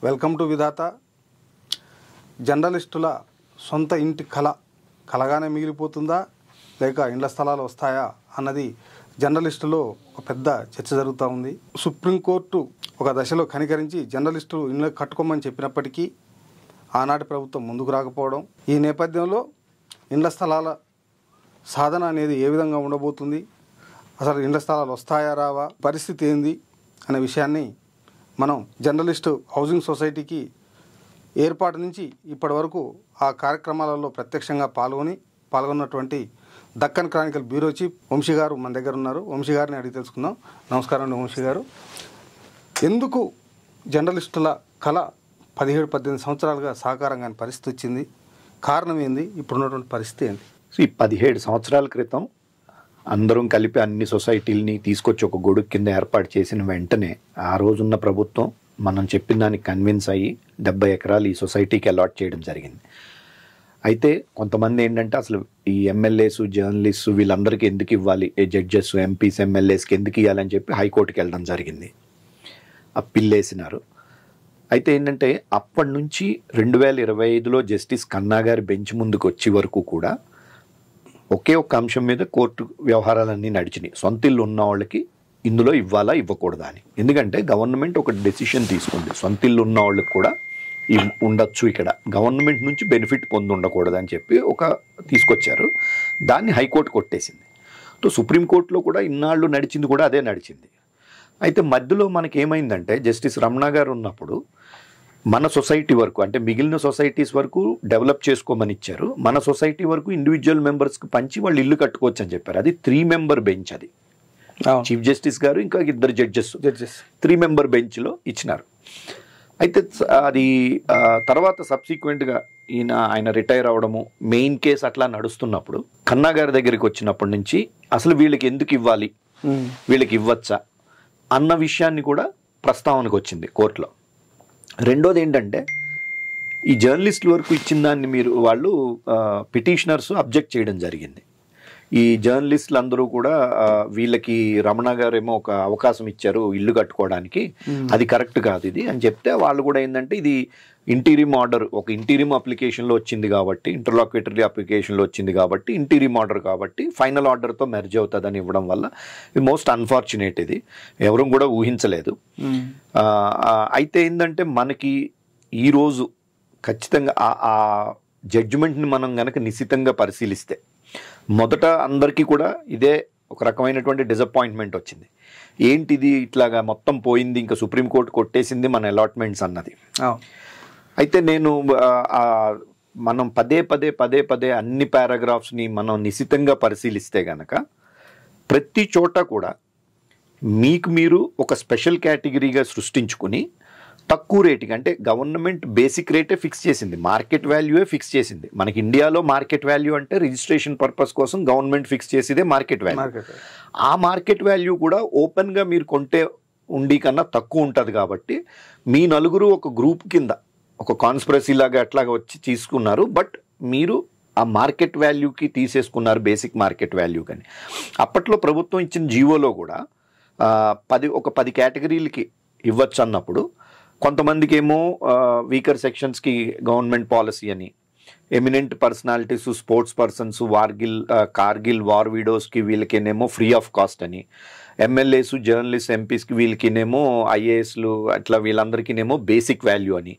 Welcome to విధాత. జర్నలిస్టుల సొంత ఇంటి కలగానే మిగిలిపోతుందా లేక ఇండ్ల స్థలాలు వస్తాయా అన్నది జర్నలిస్టులో ఒక పెద్ద చర్చ జరుగుతూ ఉంది. సుప్రీంకోర్టు ఒక దశలో కనికరించి జర్నలిస్టులు ఇళ్ళు కట్టుకోమని చెప్పినప్పటికీ ఆనాటి ప్రభుత్వం ముందుకు రాకపోవడం, ఈ నేపథ్యంలో ఇండ్ల స్థలాల సాధన అనేది ఏ విధంగా ఉండబోతుంది, అసలు ఇండ్ల స్థలాలు వస్తాయా రావా, పరిస్థితి ఏంది అనే విషయాన్ని మనం జర్నలిస్టు హౌసింగ్ సొసైటీకి ఏర్పాటు నుంచి ఇప్పటి వరకు ఆ కార్యక్రమాలలో ప్రత్యక్షంగా పాల్గొన్నటువంటి Deccan Chronicle bureau chief Vamsi గారు మన దగ్గర ఉన్నారు. వంశీ గారిని అడిగి తెలుసుకుందాం. నమస్కారం అండి వంశీ గారు. ఎందుకు జర్నలిస్టుల కళ 17-18 సంవత్సరాలుగా సాకారం కాని పరిస్థితి వచ్చింది? కారణం ఏంది? ఇప్పుడున్నటువంటి పరిస్థితి ఏంది? ఈ 17 సంవత్సరాల క్రితం అందరం కలిపి అన్ని సొసైటీలని తీసుకొచ్చి ఒక గొడుగు కింద ఏర్పాటు చేసిన వెంటనే ఆ రోజున్న ప్రభుత్వం మనం చెప్పిన దానికి కన్విన్స్ అయ్యి 70 ఎకరాలు ఈ సొసైటీకి అలాట్ చేయడం జరిగింది. అయితే కొంతమంది ఏంటంటే అసలు ఈ ఎమ్మెల్యేస్, జర్నలిస్టు వీళ్ళందరికీ ఎందుకు ఇవ్వాలి, జడ్జెస్, ఎంపీస్, ఎమ్మెల్యేస్కి ఎందుకు ఇవ్వాలని చెప్పి హైకోర్టుకి వెళ్ళడం జరిగింది. అప్పీల్ వేసినారు. అయితే ఏంటంటే అప్పటి నుంచి 2025లో జస్టిస్ కన్నా గారి బెంచ్ ముందుకు వచ్చే వరకు కూడా ఒకే ఒక్క అంశం మీద కోర్టు వ్యవహారాలన్నీ నడిచినాయి. సొంత ఇల్లు ఉన్న వాళ్ళకి ఇందులో ఇవ్వాలా ఇవ్వకూడదా అని. ఎందుకంటే గవర్నమెంట్ ఒక డెసిషన్ తీసుకుంది, సొంత ఇల్లు ఉన్న వాళ్ళకి కూడా ఉండొచ్చు, ఇక్కడ గవర్నమెంట్ నుంచి బెనిఫిట్ పొంది ఉండకూడదు అని చెప్పి తీసుకొచ్చారు. దాన్ని హైకోర్టు కొట్టేసింది. సో సుప్రీంకోర్టులో కూడా ఇన్నాళ్ళు నడిచింది కూడా అదే నడిచింది. అయితే మధ్యలో మనకేమైందంటే జస్టిస్ రమణ గారు ఉన్నప్పుడు మన సొసైటీ వరకు, అంటే మిగిలిన సొసైటీస్ వరకు డెవలప్ చేసుకోమని ఇచ్చారు, మన సొసైటీ వరకు ఇండివిజువల్ మెంబర్స్కి పంచి వాళ్ళు ఇల్లు కట్టుకోవచ్చు అని చెప్పారు. అది 3 మెంబర్ బెంచ్. అది చీఫ్ జస్టిస్ గారు ఇంకా 2 జడ్జెస్ 3 మెంబర్ బెంచ్లో ఇచ్చినారు. అయితే అది తర్వాత సబ్సిక్వెంట్గా ఆయన రిటైర్ అవడము, మెయిన్ కేసు అట్లా నడుస్తున్నప్పుడు కన్నా గారి దగ్గరికి వచ్చినప్పటి నుంచి అసలు వీళ్ళకి ఎందుకు ఇవ్వాలి, వీళ్ళకి ఇవ్వచ్చా అన్న విషయాన్ని కూడా ప్రస్తావనకు వచ్చింది కోర్టులో. రెండోది ఏంటంటే ఈ జర్నలిస్టుల వరకు ఇచ్చిన దాన్ని వాళ్ళు పిటిషనర్స్ అబ్జెక్ట్ చేయడం జరిగింది. ఈ జర్నలిస్టులు అందరూ కూడా వీళ్ళకి రమణ గారు ఏమో ఒక అవకాశం ఇచ్చారు ఇల్లు కట్టుకోవడానికి, అది కరెక్ట్ కాదు ఇది అని చెప్తే వాళ్ళు కూడా ఏంటంటే ఇది ఇంటీరియం ఆర్డర్, ఒక ఇంటీరియం అప్లికేషన్లో వచ్చింది కాబట్టి, ఇంటర్లాక్యుటరీ అప్లికేషన్లో వచ్చింది కాబట్టి, ఇంటీరియం ఆర్డర్ కాబట్టి ఫైనల్ ఆర్డర్తో మెర్జ్ అవుతుందని ఇవ్వడం వల్ల ఇది మోస్ట్ అన్ఫార్చునేట్. ఇది ఎవరూ కూడా ఊహించలేదు. అయితే ఏంటంటే మనకి ఈరోజు ఖచ్చితంగా ఆ జడ్జిమెంట్ని మనం కనుక నిశితంగా పరిశీలిస్తే మొదట అందరికీ కూడా ఇదే ఒక రకమైనటువంటి డిసప్పాయింట్మెంట్ వచ్చింది. ఏంటిది ఇట్లాగా మొత్తం పోయింది, ఇంకా సుప్రీంకోర్టు కొట్టేసింది మన అలాట్మెంట్స్ అన్నది. అయితే మనం పదే అన్ని పారాగ్రాఫ్స్ని మనం నిశితంగా పరిశీలిస్తే గనక ప్రతి చోట కూడా మీరు ఒక స్పెషల్ కేటగిరీగా సృష్టించుకుని తక్కువ రేటుకి, అంటే గవర్నమెంట్ బేసిక్ రేటే ఫిక్స్ చేసింది, మార్కెట్ వాల్యూయే ఫిక్స్ చేసింది. మనకి ఇండియాలో మార్కెట్ వాల్యూ అంటే రిజిస్ట్రేషన్ పర్పస్ కోసం గవర్నమెంట్ ఫిక్స్ చేసేదే మార్కెట్ వాల్యూ. ఆ మార్కెట్ వాల్యూ కూడా ఓపెన్గా మీరు కొంటే ఉండి కన్నా తక్కువ ఉంటుంది. కాబట్టి మీ నలుగురు ఒక గ్రూప్ కింద ఒక కాన్స్పిరసీ లాగా అట్లాగా వచ్చి తీసుకున్నారు, బట్ మీరు ఆ మార్కెట్ వాల్యూకి తీసేసుకున్నారు, బేసిక్ మార్కెట్ వాల్యూ. కానీ అప్పట్లో ప్రభుత్వం ఇచ్చిన జీవోలో కూడా 10 కేటగిరీలకి ఇవ్వచ్చు అన్నప్పుడు కొంతమందికి ఏమో వీకర్ సెక్షన్స్కి గవర్నమెంట్ పాలసీ అని, eminent personalities, sports persons, Kargil war వీడోస్కి వీళ్ళకినేమో ఫ్రీ ఆఫ్ కాస్ట్ అని, ఎమ్మెల్యేస్, జర్నలిస్ట్, ఎంపీస్కి వీళ్ళకినేమో ఐఏఎస్లు అట్లా వీళ్ళందరికీనేమో బేసిక్ వాల్యూ అని,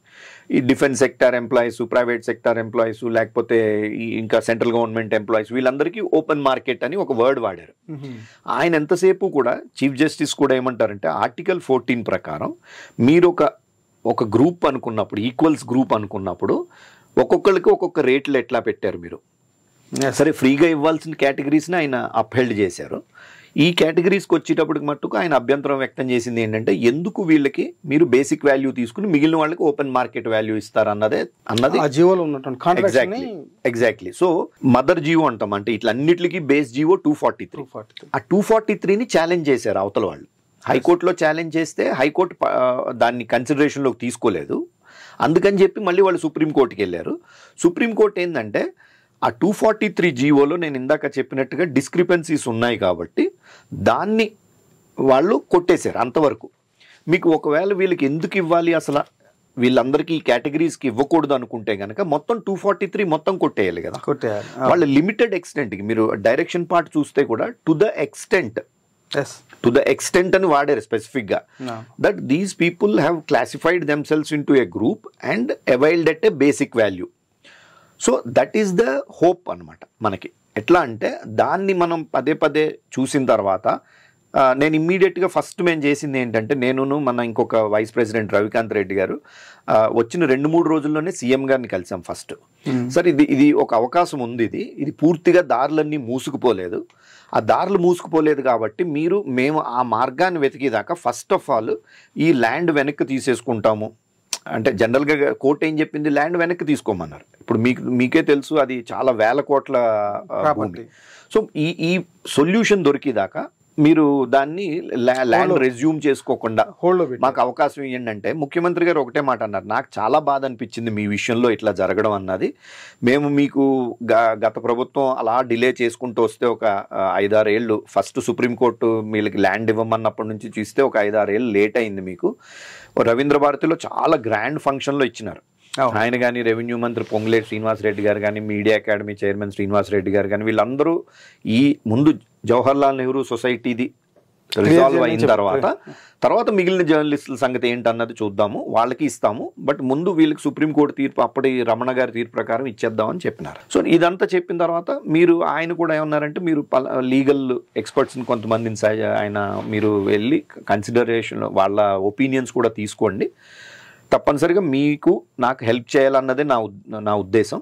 ఈ defence sector employees, private sector employees, లేకపోతే ఇంకా సెంట్రల్ గవర్నమెంట్ ఎంప్లాయీస్ వీళ్ళందరికీ ఓపెన్ మార్కెట్ అని ఒక వర్డ్ వాడారు. ఆయన ఎంతసేపు కూడా చీఫ్ జస్టిస్ కూడా ఏమంటారంటే ఆర్టికల్ 14 ప్రకారం మీరు ఒక గ్రూప్ అనుకున్నప్పుడు, ఈక్వల్స్ గ్రూప్ అనుకున్నప్పుడు ఒక్కొక్కరికి ఒక్కొక్క రేట్లు ఎట్లా పెట్టారు మీరు. సరే ఫ్రీగా ఇవ్వాల్సిన కేటగిరీస్ని ఆయన అప్హెల్డ్ చేశారు. ఈ కేటగిరీస్కి వచ్చేటప్పటికి మట్టుకు ఆయన అభ్యంతరం వ్యక్తం చేసింది ఏంటంటే ఎందుకు వీళ్ళకి మీరు బేసిక్ వాల్యూ తీసుకుని మిగిలిన వాళ్ళకి ఓపెన్ మార్కెట్ వాల్యూ ఇస్తారన్నది ఎగ్జాక్ట్లీ. సో మదర్ జీవో అంటాం, అంటే ఇట్లా అన్నిటికీ బేస్ జీవో 243. ఆ 243ని ఛాలెంజ్ చేశారు అవతల వాళ్ళు. హైకోర్టులో ఛాలెంజ్ చేస్తే హైకోర్టు దాన్ని కన్సిడరేషన్లోకి తీసుకోలేదు. అందుకని చెప్పి మళ్ళీ వాళ్ళు సుప్రీంకోర్టుకి వెళ్ళారు. సుప్రీంకోర్టు ఏంటంటే ఆ 243 జీవోలో నేను ఇందాక చెప్పినట్టుగా డిస్క్రిపెన్సీస్ ఉన్నాయి కాబట్టి దాన్ని వాళ్ళు కొట్టేశారు అంతవరకు. మీకు ఒకవేళ వీళ్ళకి ఎందుకు ఇవ్వాలి అసలు వీళ్ళందరికీ ఈ కేటగిరీస్కి ఇవ్వకూడదు అనుకుంటే కనుక మొత్తం 243 మొత్తం కొట్టేయాలి కదా. కొట్టేయాలి. వాళ్ళ లిమిటెడ్ ఎక్స్టెంట్కి మీరు డైరెక్షన్ పార్ట్ చూస్తే కూడా టు ద ఎక్స్టెంట్ అని వాడారు స్పెసిఫిక్గా, that these people have classified themselves in to a group and availed at a basic value. So that is the hope అనమాట మనకి. ఎట్లా అంటే దాన్ని మనం పదే పదే చూసిన తర్వాత నేను ఇమ్మీడియట్గా ఫస్ట్ మేము చేసింది ఏంటంటే, నేను మన ఇంకొక వైస్ ప్రెసిడెంట్ రవికాంత్ రెడ్డి గారు వచ్చిన 2-3 రోజుల్లోనే సీఎం గారిని కలిసాం ఫస్ట్. సార్ ఇది ఒక అవకాశం ఉంది, ఇది పూర్తిగా దారులన్నీ మూసుకుపోలేదు, ఆ దారులు మూసుకుపోలేదు కాబట్టి మేము ఆ మార్గాన్ని వెతికేదాకా ఫస్ట్ ఆఫ్ ఆల్ ఈ ల్యాండ్ వెనక్కి తీసేసుకుంటాము. అంటే జనరల్గా కోర్టు ఏం చెప్పింది, ల్యాండ్ వెనక్కి తీసుకోమన్నారు. ఇప్పుడు మీకే తెలుసు అది చాలా వేల కోట్ల భూమి. సో ఈ సొల్యూషన్ దొరికేదాకా మీరు దాన్ని ల్యాండ్ రెజ్యూమ్ చేసుకోకుండా మాకు అవకాశం ఏంటంటే, ముఖ్యమంత్రి గారు ఒకటే మాట అన్నారు, నాకు చాలా బాధ అనిపించింది మీ విషయంలో ఇట్లా జరగడం అన్నది. మేము మీకు గత ప్రభుత్వం అలా డిలే చేసుకుంటూ వస్తే ఒక 5-6 ఏళ్ళు, ఫస్ట్ సుప్రీంకోర్టు వీళ్ళకి ల్యాండ్ ఇవ్వమన్నప్పటి నుంచి చూస్తే ఒక 5-6 ఏళ్ళు లేట్ అయింది మీకు. రవీంద్ర భారతిలో చాలా గ్రాండ్ ఫంక్షన్లో ఇచ్చినారు ఆయన కానీ, రెవెన్యూ మంత్రి పొంగులేటి శ్రీనివాసరెడ్డి గారు కానీ, మీడియా అకాడమీ చైర్మన్ శ్రీనివాసరెడ్డి గారు కానీ, వీళ్ళందరూ ఈ ముందు జవహర్లాల్ నెహ్రూ సొసైటీది రిజాల్వ్ అయిన తర్వాత మిగిలిన జర్నలిస్టుల సంగతి ఏంటన్నది చూద్దాము, వాళ్ళకి ఇస్తాము, బట్ ముందు వీళ్ళకి సుప్రీంకోర్టు తీర్పు అప్పటి రమణ గారి తీర్పు ప్రకారం ఇచ్చేద్దామని చెప్పినారు. సో ఇదంతా చెప్పిన తర్వాత ఆయన కూడా ఏమన్నారంటే, మీరు లీగల్ ఎక్స్పర్ట్స్ని కొంతమందిని మీరు వెళ్ళి కన్సిడరేషన్ వాళ్ళ ఒపీనియన్స్ కూడా తీసుకోండి, తప్పనిసరిగా మీకు నాకు హెల్ప్ చేయాలన్నదే నా ఉద్దేశం,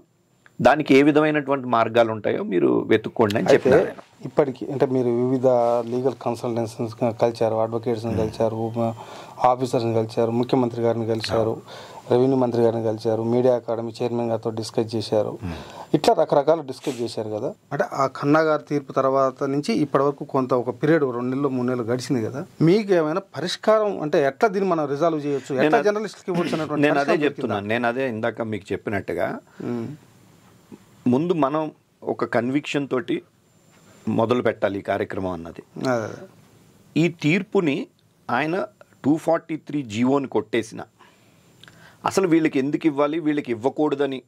దానికి ఏ విధమైనటువంటి మార్గాలు ఉంటాయో మీరు వెతుక్కోండి అని చెప్పారు. ఇప్పటికీ అంటే మీరు వివిధ లీగల్ కన్సల్టెన్సీస్ కలిశారు, అడ్వకేట్స్ని కలిశారు, ఆఫీసర్స్ని కలిశారు, ముఖ్యమంత్రి గారిని కలిశారు, రెవెన్యూ మంత్రి గారిని కలిశారు, మీడియా అకాడమీ చైర్మన్ గారితో డిస్కస్ చేశారు, ఇట్లా రకరకాలు డిస్కస్ చేశారు కదా. అంటే ఆ ఖన్నా గారి తీర్పు తర్వాత నుంచి ఇప్పటి వరకు కొంత ఒక పీరియడ్ 2 నెలలు 3 నెలలు గడిచింది కదా, మీకు ఏమైనా పరిష్కారం అంటే ఎట్లా దీన్ని మనం రిజాల్వ్ చేయొచ్చు, ఎట్లా జర్నలిస్ట్కి వచ్చినటువంటి? నేను అదే చెప్తున్నాను, నేను అదే ఇందాక మీకు చెప్పినట్టుగా ముందు మనం ఒక కన్విక్షన్ తోటి మొదలు పెట్టాలి ఈ కార్యక్రమం అన్నది. ఈ తీర్పుని ఆయన 243 జీవోని కొట్టేసిన, అసలు వీళ్ళకి ఎందుకు ఇవ్వాలి, వీళ్ళకి ఇవ్వకూడదని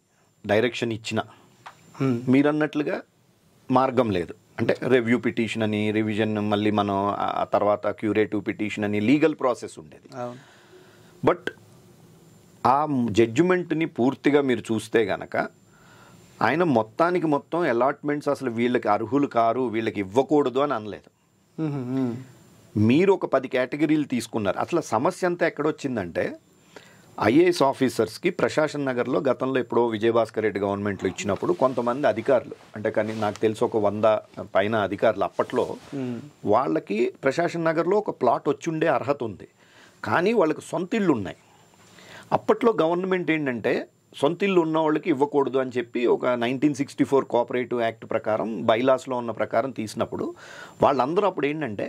డైరెక్షన్ ఇచ్చిన, మీరన్నట్లుగా మార్గం లేదు. అంటే రివ్యూ పిటిషన్ అని, రివిజన్, మళ్ళీ మనం ఆ తర్వాత క్యూరేటివ్ పిటిషన్ అని లీగల్ ప్రాసెస్ ఉండేది. బట్ ఆ జడ్జిమెంట్ని పూర్తిగా మీరు చూస్తే గనక ఆయన మొత్తం అలాట్మెంట్స్ అసలు వీళ్ళకి అర్హులు కారు, వీళ్ళకి ఇవ్వకూడదు అని అనలేదు. మీరు ఒక 10 కేటగిరీలు తీసుకున్నారు. అసలు సమస్య అంతా ఎక్కడొచ్చిందంటే, ఐఏఎస్ ఆఫీసర్స్కి ప్రశాసన్ నగర్లో గతంలో ఎప్పుడో విజయభాస్కర్ రెడ్డి గవర్నమెంట్లో ఇచ్చినప్పుడు కొంతమంది అధికారులు, అంటే కానీ నాకు తెలిసి ఒక 100 పైన అధికారులు అప్పట్లో, వాళ్ళకి ప్రశాసన్ నగర్లో ఒక ప్లాట్ వచ్చుండే అర్హత ఉంది, కానీ వాళ్ళకి సొంత ఇళ్ళు ఉన్నాయి. అప్పట్లో గవర్నమెంట్ ఏంటంటే సొంత ఇల్లు ఉన్న వాళ్ళకి ఇవ్వకూడదు అని చెప్పి ఒక 1964 కోఆపరేటివ్ యాక్ట్ ప్రకారం, బైలాస్లో ఉన్న ప్రకారం తీసినప్పుడు వాళ్ళందరూ అప్పుడు ఏంటంటే,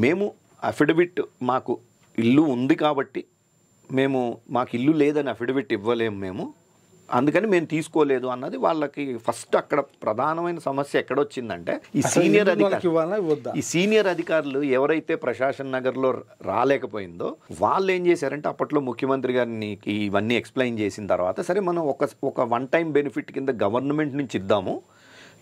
మేము అఫిడవిట్ మాకు ఇల్లు ఉంది కాబట్టి మాకు ఇల్లు లేదని అఫిడవిట్ ఇవ్వలేము మేము, అందుకని మేము తీసుకోలేదు అన్నది వాళ్ళకి ఫస్ట్. అక్కడ ప్రధానమైన సమస్య ఎక్కడొచ్చిందంటే, ఈ సీనియర్ అధికారులు ఎవరైతే ప్రశాసన్ నగర్లో రాలేకపోయిందో వాళ్ళు ఏం చేశారంటే, అప్పట్లో ముఖ్యమంత్రి గారిని ఇవన్నీ ఎక్స్ప్లెయిన్ చేసిన తర్వాత, సరే మనం ఒక 1 టైం బెనిఫిట్ కింద గవర్నమెంట్ నుంచి ఇద్దాము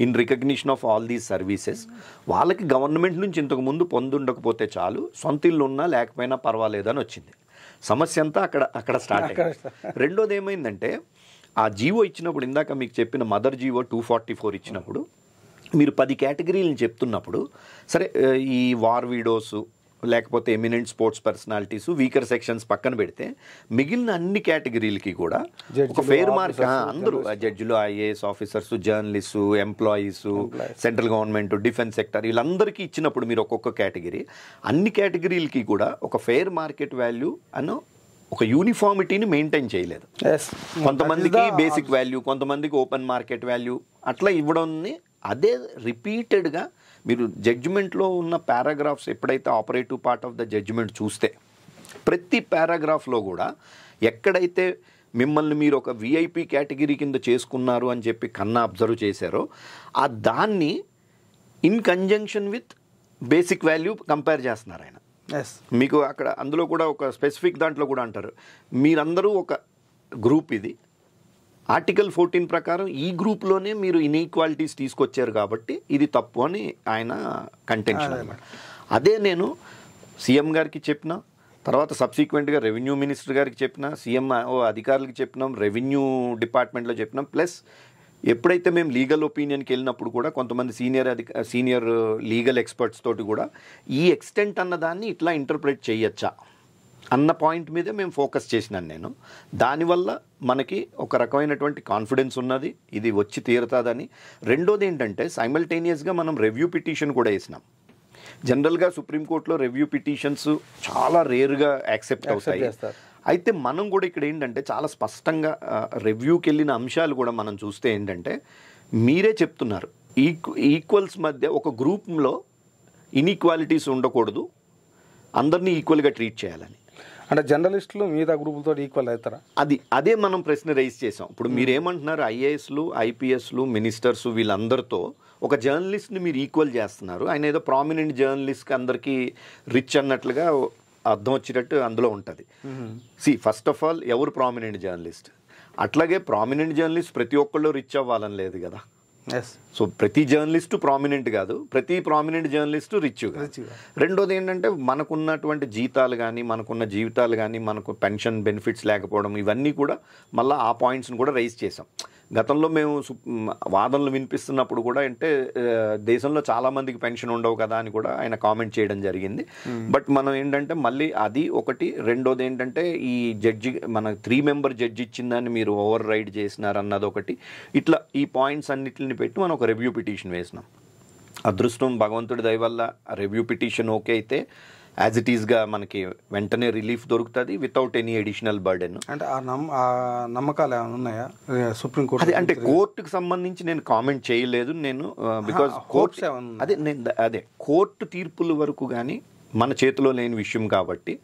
in recognition of all these services, వాళ్ళకి గవర్నమెంట్ నుంచి ఇంతకుముందు పొందుండకపోతే చాలు, సొంత ఇల్లు ఉన్నా లేకపోయినా పర్వాలేదు అని వచ్చింది. సమస్య అంతా అక్కడ స్టార్ట్ అయింది. రెండోది ఏమైందంటే, ఆ జీవో ఇచ్చినప్పుడు, ఇందాక మీకు చెప్పిన మదర్ జీవో 244 ఇచ్చినప్పుడు మీరు 10 కేటగిరీలను చెప్తున్నప్పుడు, సరే ఈ వార్ వీడోస్ లేకపోతే eminent sports personalities, weaker sections పక్కన పెడితే మిగిలిన అన్ని కేటగిరీలకి కూడా ఒక ఫెయిర్ మార్క్, అందరూ జడ్జిలు, IAS officers, journalist, employees, central government, defence sector, వీళ్ళందరికీ ఇచ్చినప్పుడు మీరు ఒక్కొక్క కేటగిరీ, అన్ని కేటగిరీలకి కూడా ఒక ఫెయిర్ మార్కెట్ వాల్యూ అను ఒక యూనిఫార్మిటీని మెయింటైన్ చేయలేదు. కొంతమందికి బేసిక్ వాల్యూ, కొంతమందికి ఓపెన్ మార్కెట్ వాల్యూ అట్లా ఇవ్వడాన్ని, అదే రిపీటెడ్గా మీరు జడ్జిమెంట్లో ఉన్న పారాగ్రాఫ్స్ ఎప్పుడైతే operative part of the judgement చూస్తే, ప్రతి పారాగ్రాఫ్లో కూడా ఎక్కడైతే మిమ్మల్ని మీరు ఒక విఐపి కేటగిరీ కింద చేసుకున్నారు అని చెప్పి కన్నా అబ్జర్వ్ చేశారో, ఆ దాన్ని in conjunction with basic value compare చేస్తున్నారు ఆయన. మీకు అక్కడ అందులో కూడా ఒక స్పెసిఫిక్ దాంట్లో కూడా అంటారు, మీరందరూ ఒక గ్రూప్ ఇది. ఆర్టికల్ 14 ప్రకారం ఈ గ్రూప్లోనే మీరు ఇన్ఈక్వాలిటీస్ తీసుకొచ్చారు కాబట్టి ఇది తప్పు అని ఆయన కంటెన్షన్ అనమాట. అదే నేను సీఎం గారికి చెప్పిన, తర్వాత సబ్సిక్వెంట్గా రెవెన్యూ మినిస్టర్ గారికి చెప్పిన, సీఎం అధికారులకు చెప్పినాం, రెవెన్యూ డిపార్ట్మెంట్లో చెప్పినాం. ప్లస్ ఎప్పుడైతే మేము లీగల్ ఒపీనియన్కి వెళ్ళినప్పుడు కూడా కొంతమంది సీనియర్ లీగల్ ఎక్స్పర్ట్స్ తోటి కూడా ఈ ఎక్స్టెంట్ అన్నదాన్ని ఇట్లా ఇంటర్ప్రిట్ చేయొచ్చా అన్న పాయింట్ మీదే మేము ఫోకస్ చేసినాను నేను. దానివల్ల మనకి ఒక రకమైనటువంటి కాన్ఫిడెన్స్ ఉన్నది, ఇది వచ్చి తీరుతుందని. రెండోది ఏంటంటే సైమల్టేనియస్గా మనం రివ్యూ పిటిషన్ కూడా వేసినాం. జనరల్గా సుప్రీంకోర్టులో రివ్యూ పిటిషన్స్ చాలా రేర్గా యాక్సెప్ట్ అవుతాయి. అయితే మనం కూడా ఇక్కడ ఏంటంటే చాలా స్పష్టంగా రివ్యూకి వెళ్ళిన అంశాలు కూడా మనం చూస్తే ఏంటంటే మీరే చెప్తున్నారు ఈక్వల్స్ మధ్య ఒక గ్రూప్లో ఇన్ఈక్వాలిటీస్ ఉండకూడదు, అందరినీ ఈక్వల్గా ట్రీట్ చేయాలని. అంటే జర్నలిస్టులు మిగతా గ్రూపులతో ఈక్వల్ అవుతారా? అదే మనం ప్రశ్న రైజ్ చేసాం. ఇప్పుడు మీరేమంటున్నారు, ఐఏఎస్లు, ఐపీఎస్లు, మినిస్టర్స్ వీళ్ళందరితో ఒక జర్నలిస్ట్ని మీరు ఈక్వల్ చేస్తున్నారు. ఆయన ఏదో ప్రామినెంట్ జర్నలిస్ట్కి అందరికీ రిచ్ అన్నట్లుగా అర్థం వచ్చేటట్టు అందులో ఉంటుంది. ఫస్ట్ ఆఫ్ ఆల్ ఎవరు ప్రామినెంట్ జర్నలిస్ట్? అట్లాగే ప్రామినెంట్ జర్నలిస్ట్ ప్రతి ఒక్కళ్ళు రిచ్ అవ్వాలని లేదు కదా. సో ప్రతి జర్నలిస్టు ప్రామినెంట్ కాదు, ప్రతి ప్రామినెంట్ జర్నలిస్టు రిచ్ కాదు. రెండోది ఏంటంటే మనకున్నటువంటి జీతాలు కానీ, మనకున్న జీవితాలు కానీ, మనకు పెన్షన్ బెనిఫిట్స్ లేకపోవడం, ఇవన్నీ కూడా మళ్ళీ ఆ పాయింట్స్ని కూడా రైజ్ చేసాం. గతంలో మేము వాదనలు వినిపిస్తున్నప్పుడు కూడా అంటే దేశంలో చాలామందికి పెన్షన్ ఉండవు కదా అని కూడా ఆయన కామెంట్ చేయడం జరిగింది. బట్ మనం ఏంటంటే మళ్ళీ అది ఒకటి. రెండోది ఏంటంటే ఈ జడ్జి మన 3 మెంబర్ జడ్జి ఇచ్చిందని మీరు ఓవర్ రైడ్ చేసినారన్నది ఒకటి. ఇట్లా ఈ పాయింట్స్ అన్నిటిని పెట్టి మనం ఒక రివ్యూ పిటిషన్ వేసినాం. అదృష్టం భగవంతుడి దయ వల్ల రివ్యూ పిటిషన్ ఓకే అయితే యాజ్ ఇట్ ఈస్గా మనకి వెంటనే రిలీఫ్ దొరుకుతుంది వితౌట్ ఎనీ అడిషనల్ బర్డెన్. అంటే ఆ నమ్మకాలు ఏమైనా ఉన్నాయా సుప్రీంకోర్టు? అదే అంటే కోర్టుకు సంబంధించి నేను కామెంట్ చేయలేదు నేను, బికాజ్ అదే కోర్టు తీర్పుల వరకు కానీ మన చేతిలో లేని విషయం కాబట్టి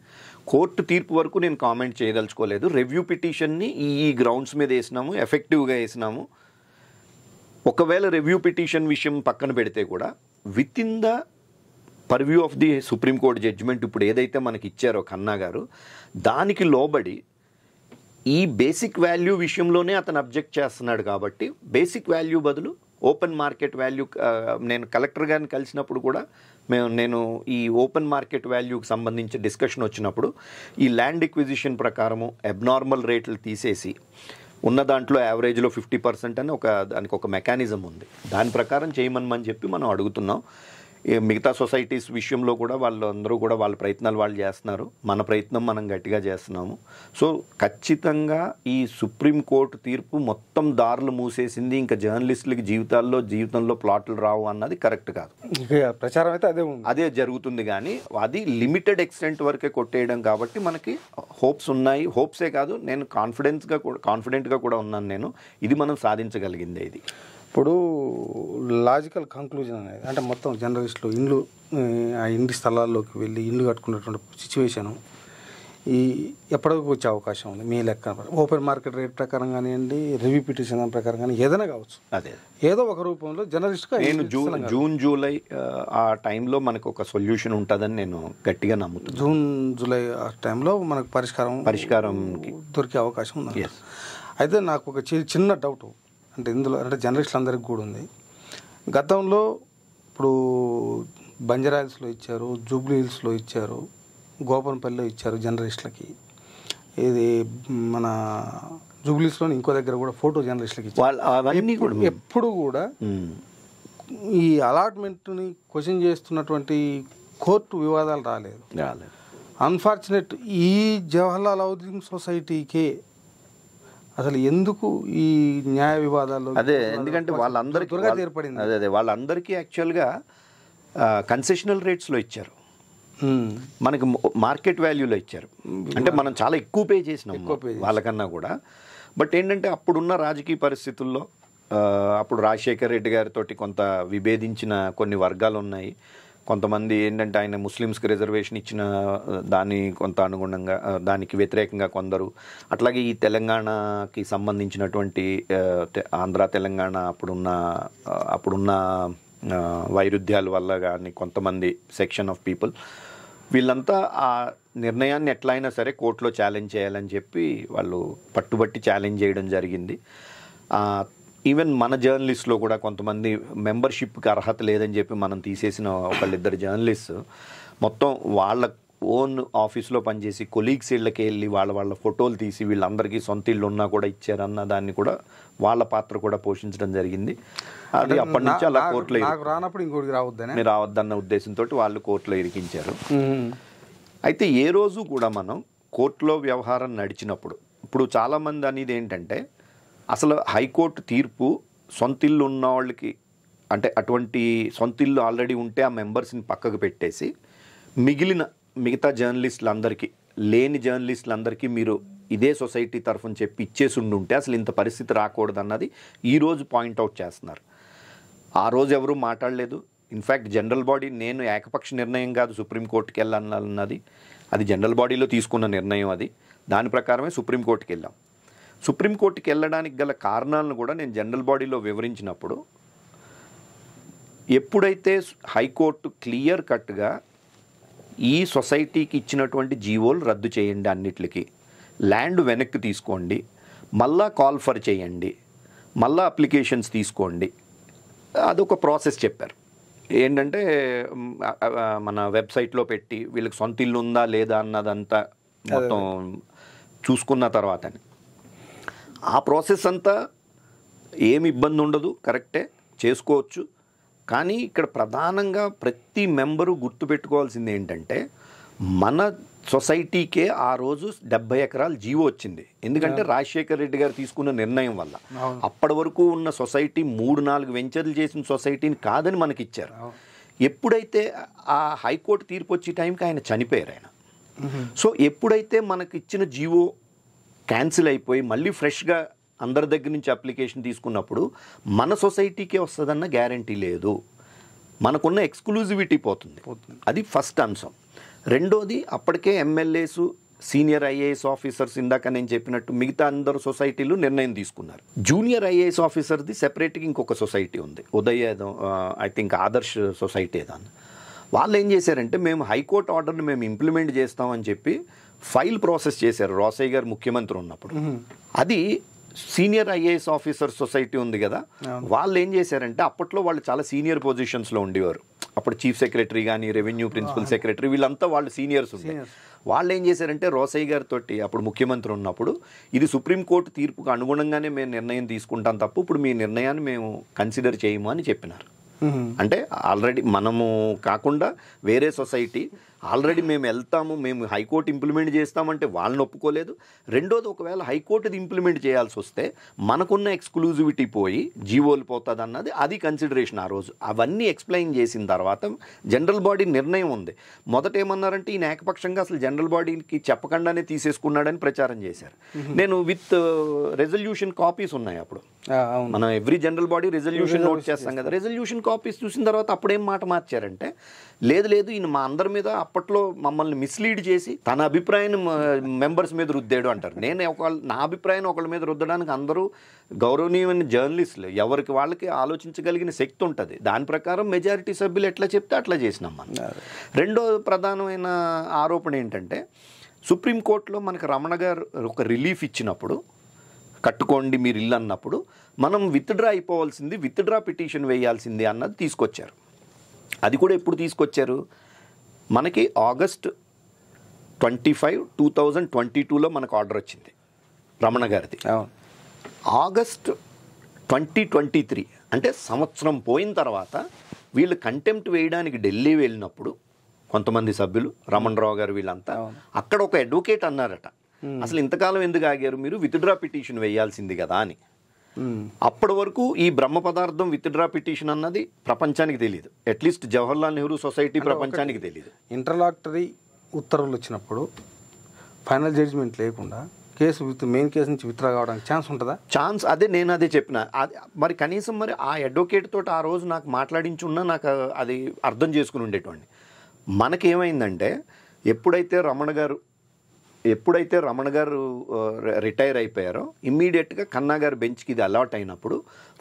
కోర్టు తీర్పు వరకు నేను కామెంట్ చేయదలుచుకోలేదు. రివ్యూ పిటిషన్ని ఈ గ్రౌండ్స్ మీద వేసినాము, ఎఫెక్టివ్గా వేసినాము. ఒకవేళ రివ్యూ పిటిషన్ విషయం పక్కన పెడితే కూడా within the purview of the Supreme Court judgement ఇప్పుడు ఏదైతే మనకి ఇచ్చారో ఖన్నా గారు, దానికి లోబడి ఈ బేసిక్ వాల్యూ విషయంలోనే అతను అబ్జెక్ట్ చేస్తున్నాడు కాబట్టి బేసిక్ వాల్యూ బదులు ఓపెన్ మార్కెట్ వాల్యూ, నేను కలెక్టర్ గారిని కలిసినప్పుడు కూడా నేను ఈ ఓపెన్ మార్కెట్ వాల్యూకి సంబంధించి డిస్కషన్ వచ్చినప్పుడు ఈ ల్యాండ్ ఎక్విజిషన్ ప్రకారము అబ్నార్మల్ రేట్లు తీసేసి ఉన్న దాంట్లో యావరేజ్లో 50% అని దానికి ఒక మెకానిజం ఉంది, దాని ప్రకారం చేయమని చెప్పి మనం అడుగుతున్నాం. మిగతా సొసైటీస్ విషయంలో కూడా వాళ్ళందరూ కూడా వాళ్ళ ప్రయత్నాలు వాళ్ళు చేస్తున్నారు, మన ప్రయత్నం మనం గట్టిగా చేస్తున్నాము. సో ఖచ్చితంగా ఈ సుప్రీంకోర్టు తీర్పు మొత్తం దారులు మూసేసింది, ఇంకా జర్నలిస్టులకి జీవితంలో ప్లాట్లు రావు అన్నది కరెక్ట్ కాదు. ప్రచారం అయితే అదే జరుగుతుంది, కానీ అది లిమిటెడ్ ఎక్స్టెంట్ వరకే కొట్టేయడం కాబట్టి మనకి హోప్స్ ఉన్నాయి. హోప్సే కాదు, నేను కాన్ఫిడెంట్గా కూడా ఉన్నాను నేను, ఇది మనం సాధించగలిగిందే. ఇది ఇప్పుడు లాజికల్ కంక్లూజన్ అనేది అంటే మొత్తం జర్నలిస్టులు ఆ ఇంటి స్థలాల్లోకి వెళ్ళి ఇల్లు కట్టుకున్నటువంటి సిచ్యువేషను ఎప్పటికి వచ్చే అవకాశం ఉంది మీ లెక్క? ఓపెన్ మార్కెట్ రేట్ ప్రకారం కానివ్వండి, రివ్యూ పిటిషన్ ప్రకారం కానీ ఏదైనా కావచ్చు, అదే ఏదో ఒక రూపంలో జర్నలిస్ట్గా నేను జూన్ జూలై ఆ టైంలో మనకు ఒక సొల్యూషన్ ఉంటుందని నేను గట్టిగా నమ్ముతున్నాను. జూన్ జూలై ఆ టైంలో మనకు పరిష్కారం దొరికే అవకాశం ఉంది. అయితే నాకు ఒక చిన్న డౌట్ అంటే ఇందులో అంటే జర్నలిస్టులు అందరికీ కూడా ఉంది. గతంలో ఇప్పుడు బంజారాహిల్స్లో ఇచ్చారు, జూబ్లీ హిల్స్లో ఇచ్చారు, గోపన్పల్లిలో ఇచ్చారు జర్నలిస్టులకి. ఇది మన జూబ్లీస్లో ఇంకో దగ్గర కూడా ఫోటో జర్నలిస్టులకి ఇచ్చారు. ఎప్పుడు కూడా ఈ అలాట్మెంట్ని క్వశ్చన్ చేస్తున్నటువంటి కోర్టు వివాదాలు రాలేదు. అన్ఫార్చునేట్ ఈ జవహర్లాల్ హౌసింగ్ సొసైటీకే అసలు ఎందుకు ఈ న్యాయ వివాదాలు? అదే ఎందుకంటే వాళ్ళందరికీ ఏర్పడింది. అదే వాళ్ళందరికీ యాక్చువల్గా కన్సెషనల్ రేట్స్లో ఇచ్చారు, మనకి మార్కెట్ వాల్యూలో ఇచ్చారు. అంటే మనం చాలా ఎక్కువ పే చేసినాం వాళ్ళకన్నా కూడా. బట్ ఏంటంటే అప్పుడున్న రాజకీయ పరిస్థితుల్లో అప్పుడు రాజశేఖర్ రెడ్డి గారితో కొంత విభేదించిన కొన్ని వర్గాలు ఉన్నాయి. కొంతమంది ఏంటంటే ఆయన ముస్లిమ్స్కి రిజర్వేషన్ ఇచ్చిన దాని కొంత అనుగుణంగా దానికి వ్యతిరేకంగా కొందరు, అట్లాగే ఈ తెలంగాణకి సంబంధించినటువంటి ఆంధ్ర తెలంగాణ అప్పుడున్న వైరుధ్యాల వల్ల కానీ కొంతమంది సెక్షన్ ఆఫ్ పీపుల్ వీళ్ళంతా ఆ నిర్ణయాన్ని ఎట్లయినా సరే కోర్టులో ఛాలెంజ్ చేయాలని చెప్పి వాళ్ళు పట్టుబట్టి ఛాలెంజ్ చేయడం జరిగింది. ఈవెన్ మన జర్నలిస్ట్లో కూడా కొంతమంది మెంబర్షిప్కి అర్హత లేదని చెప్పి మనం తీసేసిన ఒకళ్ళిద్దరు జర్నలిస్ట్ మొత్తం వాళ్ళ ఓన్ ఆఫీస్లో పనిచేసి కొలీగ్స్ ఇళ్ళకి వెళ్ళి వాళ్ళ ఫోటోలు తీసి వీళ్ళందరికీ సొంత ఇళ్ళు ఉన్నా కూడా ఇచ్చారన్న దాన్ని కూడా వాళ్ళ పాత్ర కూడా పోషించడం జరిగింది. అది అప్పటి నుంచి అలా కోర్టులో రానప్పుడు ఇంకోటికి రావద్దన్న ఉద్దేశంతో వాళ్ళు కోర్టులో ఇరికించారు. అయితే ఏ రోజు కూడా మనం కోర్టులో వ్యవహారం నడిచినప్పుడు ఇప్పుడు చాలామంది అనేది ఏంటంటే అసలు హైకోర్టు తీర్పు సొంతిల్లు ఉన్న వాళ్ళకి అంటే అటువంటి సొంతిల్లు ఆల్రెడీ ఉంటే ఆ మెంబర్స్ని పక్కకు పెట్టేసి మిగతా జర్నలిస్టులందరికీ లేని జర్నలిస్టులందరికీ మీరు ఇదే సొసైటీ తరఫున చెప్పి ఇచ్చేసి ఉంటే అసలు ఇంత పరిస్థితి రాకూడదు అన్నది ఈరోజు పాయింట్అవుట్ చేస్తున్నారు. ఆ రోజు ఎవరూ మాట్లాడలేదు. ఇన్ఫ్యాక్ట్ జనరల్ బాడీ నేను ఏకపక్ష నిర్ణయం కాదు సుప్రీంకోర్టుకి వెళ్ళాలన్నది, అది జనరల్ బాడీలో తీసుకున్న నిర్ణయం. అది దాని ప్రకారమే సుప్రీంకోర్టుకి వెళ్ళాం. సుప్రీంకోర్టుకి వెళ్ళడానికి గల కారణాలను కూడా నేను జనరల్ బాడీలో వివరించినప్పుడు ఎప్పుడైతే హైకోర్టు క్లియర్ కట్గా ఈ సొసైటీకి ఇచ్చినటువంటి జీవోలు రద్దు చేయండి, అన్నిటికీ ల్యాండ్ వెనక్కి తీసుకోండి, మళ్ళా కాల్ ఫర్ చేయండి, మళ్ళా అప్లికేషన్స్ తీసుకోండి, అదొక ప్రాసెస్ చెప్పారు. ఏంటంటే మన వెబ్సైట్లో పెట్టి వీళ్ళకి సొంత ఇల్లు ఉందా లేదా అన్నదంతా మొత్తం చూసుకున్న తర్వాతని ఆ ప్రాసెస్ అంతా ఏమి ఇబ్బంది ఉండదు, కరెక్టే, చేసుకోవచ్చు. కానీ ఇక్కడ ప్రధానంగా ప్రతి మెంబరు గుర్తుపెట్టుకోవాల్సింది ఏంటంటే మన సొసైటీకే ఆ రోజు 70 ఎకరాలు జీవో వచ్చింది. ఎందుకంటే రాజశేఖర్ రెడ్డి గారు తీసుకున్న నిర్ణయం వల్ల. అప్పటి వరకు ఉన్న సొసైటీ 3-4 వెంచర్లు చేసిన సొసైటీని కాదని మనకి ఇచ్చారు. ఎప్పుడైతే ఆ హైకోర్టు తీర్పు వచ్చే టైంకి ఆయన చనిపోయారు ఆయన. సో ఎప్పుడైతే మనకి ఇచ్చిన జీవో క్యాన్సిల్ అయిపోయి మళ్ళీ ఫ్రెష్గా అందరి దగ్గర నుంచి అప్లికేషన్ తీసుకున్నప్పుడు మన సొసైటీకే వస్తుందన్న గ్యారంటీ లేదు, మనకున్న ఎక్స్క్లూజివిటీ పోతుంది. అది ఫస్ట్ అంశం. రెండోది అప్పటికే ఎమ్మెల్యేసు సీనియర్ ఐఏఎస్ ఆఫీసర్స్ ఇందాక నేను చెప్పినట్టు మిగతా అందరు సొసైటీలు నిర్ణయం తీసుకున్నారు. జూనియర్ ఐఏఎస్ ఆఫీసర్ది సెపరేట్గా ఇంకొక సొసైటీ ఉంది, ఉదయ ఐ థింక్ ఆదర్శ్ సొసైటీ ఏదన్నా. వాళ్ళు ఏం చేశారంటే మేము హైకోర్టు ఆర్డర్ని మేము ఇంప్లిమెంట్ చేస్తామని చెప్పి ఫైల్ ప్రాసెస్ చేశారు రోసయ్య గారు ముఖ్యమంత్రి ఉన్నప్పుడు. అది సీనియర్ ఐఏఎస్ ఆఫీసర్ సొసైటీ ఉంది కదా, వాళ్ళు ఏం చేశారంటే అప్పట్లో వాళ్ళు చాలా సీనియర్ పొజిషన్స్లో ఉండేవారు. అప్పుడు చీఫ్ సెక్రటరీ కానీ రెవెన్యూ ప్రిన్సిపల్ సెక్రటరీ వీళ్ళంతా వాళ్ళు సీనియర్స్ ఉండే. వాళ్ళు ఏం చేశారంటే రోసయ్య గారితో అప్పుడు ముఖ్యమంత్రి ఉన్నప్పుడు ఇది సుప్రీంకోర్టు తీర్పుకు అనుగుణంగానే మేము నిర్ణయం తీసుకుంటాం తప్ప ఇప్పుడు మీ నిర్ణయాన్ని మేము కన్సిడర్ చేయము అని చెప్పినారు. అంటే ఆల్రెడీ మనము కాకుండా వేరే సొసైటీ ఆల్రెడీ మేము వెళ్తాము, మేము హైకోర్టు ఇంప్లిమెంట్ చేస్తామంటే వాళ్ళని ఒప్పుకోలేదు. రెండోది ఒకవేళ హైకోర్టుది ఇంప్లిమెంట్ చేయాల్సి వస్తే మనకున్న ఎక్స్క్లూజివిటీ పోయి జీవోలు పోతుంది అన్నది అది కన్సిడరేషన్ ఆ రోజు. అవన్నీ ఎక్స్ప్లెయిన్ చేసిన తర్వాత జనరల్ బాడీ నిర్ణయం ఉంది. మొదట ఏమన్నారంటే ఈయన ఏకపక్షంగా అసలు జనరల్ బాడీకి చెప్పకుండానే తీసేసుకున్నాడని ప్రచారం చేశారు. నేను విత్ రెజల్యూషన్ కాపీస్ ఉన్నాయి. అప్పుడు మనం every general body resolution note చేస్తాం కదా, రెజల్యూషన్ కాపీస్ చూసిన తర్వాత అప్పుడేం మాట మార్చారంటే లేదు ఈయన మా అందరి మీద అప్పట్లో మమ్మల్ని మిస్లీడ్ చేసి తన అభిప్రాయాన్ని మెంబర్స్ మీద రుద్దాడు అంటారు. నేను నా అభిప్రాయాన్ని ఒకళ్ళ మీద రుద్దడానికి అందరూ గౌరవనీయమైన జర్నలిస్టులు, ఎవరికి వాళ్ళకి ఆలోచించగలిగిన శక్తి ఉంటుంది. దాని ప్రకారం మెజారిటీ సభ్యులు ఎట్లా చెప్తే అట్లా చేసినాం మనం. రెండో ప్రధానమైన ఆరోపణ ఏంటంటే సుప్రీంకోర్టులో మనకు రమణ గారు ఒక రిలీఫ్ ఇచ్చినప్పుడు కట్టుకోండి మీరు ఇల్లు అన్నప్పుడు మనం విత్డ్రా అయిపోవాల్సింది, విత్డ్రా పిటిషన్ వేయాల్సింది అన్నది తీసుకొచ్చారు. అది కూడా ఎప్పుడు తీసుకొచ్చారు, మనకి ఆగస్ట్ 25, 2022లో మనకు ఆర్డర్ వచ్చింది రమణ గారిది. ఆగస్ట్ 2023 అంటే సంవత్సరం పోయిన తర్వాత వీళ్ళు కంటెంప్ట్ వేయడానికి ఢిల్లీ వెళ్ళినప్పుడు కొంతమంది సభ్యులు రమణరావు గారు వీళ్ళంతా అక్కడ ఒక అడ్వకేట్ అన్నారట, అసలు ఇంతకాలం ఎందుకు ఆగారు మీరు, విత్డ్రా పిటిషన్ వేయాల్సింది కదా అని. అప్పటి వరకు ఈ బ్రహ్మ పదార్థం విత్డ్రా పిటిషన్ అన్నది ప్రపంచానికి తెలియదు, అట్లీస్ట్ జవహర్లాల్ నెహ్రూ సొసైటీ ప్రపంచానికి తెలియదు. ఇంటర్లాక్టరీ ఉత్తర్వులు వచ్చినప్పుడు ఫైనల్ జడ్జిమెంట్ లేకుండా మెయిన్ కేసు నుంచి విత్డ్రా కావడానికి ఛాన్స్ ఉంటుందా? ఛాన్స్ నేను అదే చెప్పిన. మరి కనీసం మరి ఆ అడ్వకేట్ తోటి ఆ రోజు నాకు మాట్లాడించున్నా నాకు అది అర్థం చేసుకుని ఉండేటండి. మనకేమైందంటే ఎప్పుడైతే రమణ గారు ఎప్పుడైతే రమణ గారు రిటైర్ అయిపోయారో ఇమ్మీడియట్గా కన్నా గారు బెంచ్కి ఇది అలాట్ అయినప్పుడు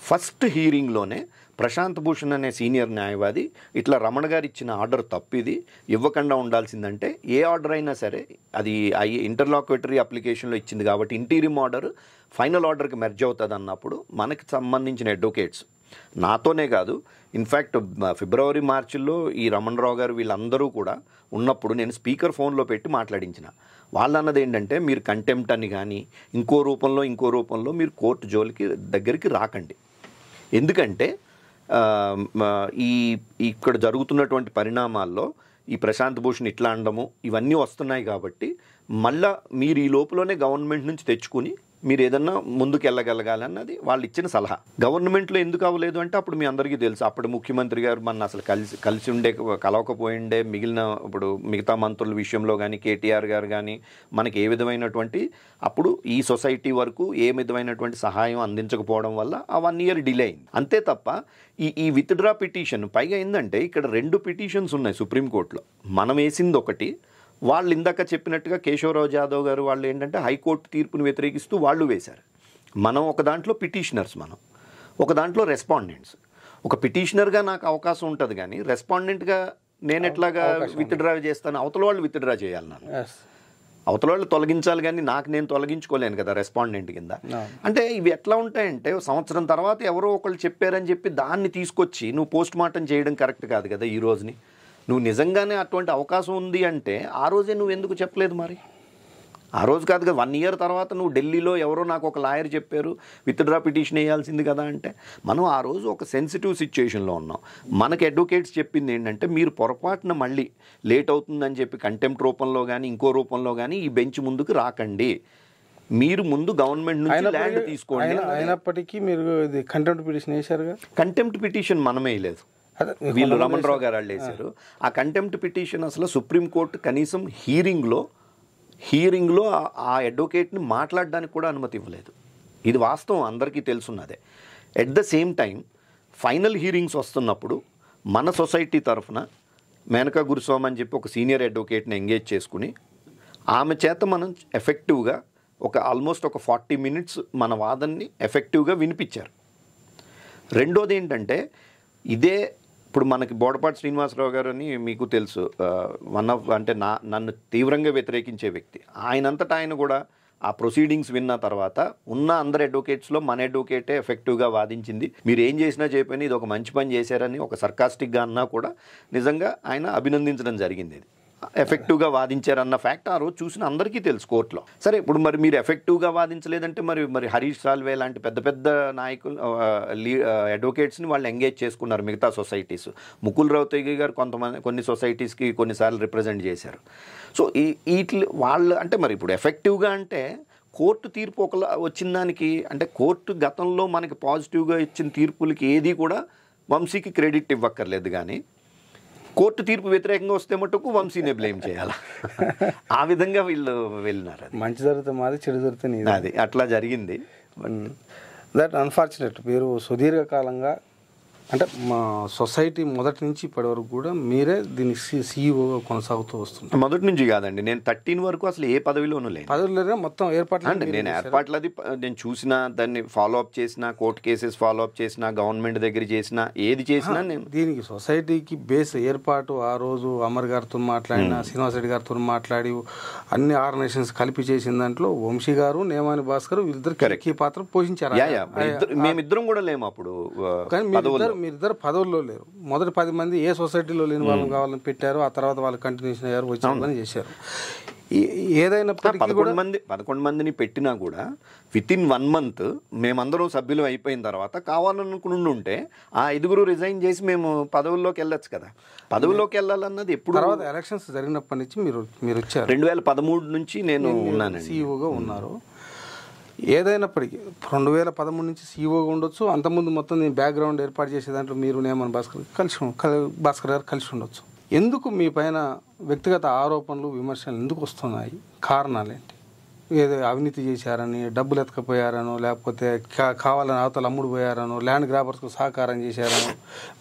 ఫస్ట్ హీరింగ్లోనే ప్రశాంత్ భూషణ్ అనే సీనియర్ న్యాయవాది ఇట్లా రమణ గారు ఇచ్చిన ఆర్డర్ తప్పిది, ఇవ్వకుండా ఉండాల్సిందంటే ఏ ఆర్డర్ అయినా సరే అది ఇంటర్లాక్యుటరీ అప్లికేషన్లో ఇచ్చింది కాబట్టి ఇంటీరియం ఆర్డర్ ఫైనల్ ఆర్డర్కి మెర్జ్ అవుతుంది అన్నప్పుడు మనకి సంబంధించిన అడ్వకేట్స్ నాతోనే కాదు, ఇన్ఫ్యాక్ట్ ఫిబ్రవరి మార్చిలో ఈ రమణరావు గారు వీళ్ళందరూ కూడా ఉన్నప్పుడు నేను స్పీకర్ ఫోన్లో పెట్టి మాట్లాడించిన. వాళ్ళు అన్నది ఏంటంటే మీరు కంటెంప్ట్ అని కానీ ఇంకో రూపంలో మీరు కోర్టు జోలికి దగ్గరికి రాకండి. ఎందుకంటే ఇక్కడ జరుగుతున్నటువంటి పరిణామాల్లో ఈ ప్రశాంత్ భూషణ్ ఇట్లా అనడము ఇవన్నీ వస్తున్నాయి కాబట్టి మళ్ళా మీరు ఈ లోపలనే గవర్నమెంట్ నుంచి తెచ్చుకుని మీరు ఏదన్నా ముందుకు వెళ్ళగలగాలన్నది వాళ్ళు ఇచ్చిన సలహా. గవర్నమెంట్లో ఎందుకు అవ్వలేదు అంటే అప్పుడు మీ అందరికీ తెలుసు, అప్పుడు ముఖ్యమంత్రి గారు మన అసలు కలిసి కలవకపోయిండే, మిగతా మంత్రుల విషయంలో కానీ కేటీఆర్ గారు కానీ మనకి ఏ విధమైనటువంటి అప్పుడు ఈ సొసైటీ వరకు ఏ విధమైనటువంటి సహాయం అందించకపోవడం వల్ల ఆ 1 year డిలే అయింది. అంతే తప్ప ఈ విత్డ్రా పిటిషన్ పైగా ఏంటంటే ఇక్కడ 2 పిటిషన్స్ ఉన్నాయి సుప్రీంకోర్టులో. మనం వేసింది ఒకటి, వాళ్ళు ఇందాక చెప్పినట్టుగా కేశవరావు జాదవ్ గారు వాళ్ళు ఏంటంటే హైకోర్టు తీర్పును వ్యతిరేకిస్తూ వాళ్ళు వేశారు. మనం ఒక దాంట్లో పిటిషనర్స్, మనం ఒక దాంట్లో రెస్పాండెంట్స్. ఒక పిటిషనర్గా నాకు అవకాశం ఉంటుంది కానీ రెస్పాండెంట్గా నేను ఎట్లాగా విత్డ్రా చేస్తాను, అవతల వాళ్ళు విత్డ్రా చేయాలి, నన్ను అవతల వాళ్ళు తొలగించాలి కానీ నేను తొలగించుకోలేను కదా రెస్పాండెంట్ కింద. అంటే ఇవి ఎట్లా ఉంటాయంటే సంవత్సరం తర్వాత ఎవరో ఒకళ్ళు చెప్పారని చెప్పి దాన్ని తీసుకొచ్చి నువ్వు పోస్ట్ మార్టం చేయడం కరెక్ట్ కాదు కదా. ఈ రోజుని నువ్వు నిజంగానే అటువంటి అవకాశం ఉంది అంటే ఆ రోజే నువ్వు ఎందుకు చెప్పలేదు? మరి ఆ రోజు కాదు కదా, 1 year తర్వాత నువ్వు ఢిల్లీలో ఎవరో నాకు ఒక లాయర్ చెప్పారు విత్డ్రా పిటిషన్ వేయాల్సింది కదా అంటే మనం ఆ రోజు ఒక సెన్సిటివ్ సిచ్యుయేషన్లో ఉన్నాం. మనకి అడ్వకేట్స్ చెప్పింది ఏంటంటే మీరు పొరపాటున మళ్ళీ లేట్ అవుతుందని చెప్పి కంటెంప్ట్ రూపంలో కానీ ఇంకో రూపంలో కానీ ఈ బెంచ్ ముందుకు రాకండి, మీరు ముందు గవర్నమెంట్ నుంచి ల్యాండ్ తీసుకోండి. అయినప్పటికీ మీరు కంటెంప్ట్ పిటిషన్ వేశారుగా. కంటెంప్ట్ పిటిషన్ మనమే వేయలేదు, వీళ్ళు రమణరావు గారు వాళ్ళు వేశారు. ఆ కంటెంప్ట్ పిటిషన్ అసలు సుప్రీంకోర్టు కనీసం హీరింగ్లో ఆ అడ్వకేట్ని మాట్లాడడానికి కూడా అనుమతి ఇవ్వలేదు. ఇది వాస్తవం, అందరికీ తెలుసున్నదే. At the same time final hearings వస్తున్నప్పుడు మన సొసైటీ తరఫున మేనకా గురుస్వామి అని చెప్పి ఒక సీనియర్ అడ్వకేట్ని ఎంగేజ్ చేసుకుని ఆమె చేత మనం ఎఫెక్టివ్గా ఆల్మోస్ట్ ఒక 40 minutes మన వాదనని ఎఫెక్టివ్గా వినిపించారు. రెండోది ఏంటంటే ఇదే ఇప్పుడు మనకి బోడపాటి శ్రీనివాసరావు గారు అని మీకు తెలుసు, నన్ను తీవ్రంగా వ్యతిరేకించే వ్యక్తి. ఆయనంతటా ఆయన కూడా ఆ ప్రొసీడింగ్స్ విన్న తర్వాత ఉన్న అందరు అడ్వకేట్స్లో మన అడ్వకేటే ఎఫెక్టివ్గా వాదించింది. మీరు ఏం చేసినా చెప్పని ఇది ఒక మంచి పని చేశారని ఒక సర్కాస్టిక్గా అన్నా కూడా నిజంగా ఆయన అభినందించడం జరిగింది. ఇది ఎఫెక్టివ్గా వాదించారన్న ఫ్యాక్ట్ ఆ రోజు చూసిన అందరికీ తెలుసు కోర్టులో. సరే, ఇప్పుడు మరి మీరు ఎఫెక్టివ్గా వాదించలేదంటే మరి హరీష్ సాల్వే లాంటి పెద్ద పెద్ద నాయకులు అడ్వకేట్స్ని వాళ్ళు ఎంగేజ్ చేసుకున్నారు మిగతా సొసైటీస్. ముకుల్ రౌతగి గారు కొన్ని సొసైటీస్కి కొన్నిసార్లు రిప్రజెంట్ చేశారు. సో వాళ్ళు అంటే మరి ఇప్పుడు ఎఫెక్టివ్గా అంటే కోర్టు తీర్పు వచ్చిన దానికి అంటే కోర్టు గతంలో మనకి పాజిటివ్గా ఇచ్చిన తీర్పులకి ఏది కూడా వంశీకి క్రెడిట్ ఇవ్వక్కర్లేదు, కానీ కోర్టు తీర్పు వ్యతిరేకంగా వస్తే మటుకు వంశీనే బ్లేమ్ చేయాలి. ఆ విధంగా వీళ్ళు వెళ్ళినారు. అది మంచి జరుగుతుంది మాది, చెడు జరుగుతుంది అది అట్లా జరిగింది. That unfortunate. మీరు సుదీర్ఘకాలంగా అంటే మా సొసైటీ మొదటి నుంచి ఇప్పటి వరకు కూడా మీరే దీనికి సీఈఓగా కొనసాగుతూ వస్తుంది. మొదటి నుంచి కాదండి, నేను 13 వరకు అసలు ఏ పదవిలోనూ లేదు. పదవిలో మొత్తం ఏర్పాట్లు అంటే నేను ఏర్పాట్లు అది నేను చూసినా, దాన్ని ఫాలో అప్ చేసిన, కోర్టు కేసెస్ ఫాలో అప్ చేసిన, గవర్నమెంట్ దగ్గర చేసిన, ఏది చేసినా నేను దీనికి సొసైటీకి బేస్ ఏర్పాటు ఆ రోజు అమర్ గారితో మాట్లాడిన, శ్రీనివాస్ రెడ్డి గారితో మాట్లాడి అన్ని ఆర్గనైజేషన్స్ కలిపి చేసిన దాంట్లో వంశీ గారు, నేమాని భాస్కర్ వీళ్ళిద్దరు కీ పాత్ర పోషించారు. మేమిద్దరం కూడా లేము అప్పుడు, కానీ మీరిద్దరు పదవుల్లో లేరు. మొదటి 10 మంది ఏ సొసైటీలో లేని వాళ్ళని కావాలని పెట్టారు, ఆ తర్వాత వాళ్ళు కంటిన్యూషన్ అయ్యారు, వచ్చి చేశారు. ఏదైనా 11 మందిని పెట్టినా కూడా విత్ ఇన్ 1 month మేమందరం సభ్యులు అయిపోయిన తర్వాత కావాలనుకుని ఉంటే ఆ 5 రిజైన్ చేసి మేము పదవుల్లోకి వెళ్ళొచ్చు కదా. పదవుల్లోకి వెళ్ళాలన్నది ఎప్పుడు తర్వాత ఎలక్షన్స్ జరిగినప్పటి నుంచి మీరు వచ్చారు. 2013 నుంచి నేను ఉన్నానండి, సీఈఓగా ఉన్నారు. ఏదైనప్పటికీ 2013 నుంచి సీఈఓగా ఉండొచ్చు, అంతకుముందు మొత్తం నేను బ్యాక్గ్రౌండ్ ఏర్పాటు చేసే దాంట్లో మీరు నేమన్ భాస్కర్ గారు కలిసి ఉండొచ్చు. ఎందుకు మీ పైన వ్యక్తిగత ఆరోపణలు, విమర్శలు ఎందుకు వస్తున్నాయి? కారణాలు ఏంటి? ఏదో అవినీతి చేశారని, డబ్బులు ఎత్తుకపోయారనో, లేకపోతే కావాలని అవతల అమ్ముడు పోయారనో, ల్యాండ్ గ్రాబర్స్కు సహకారం చేశారనో,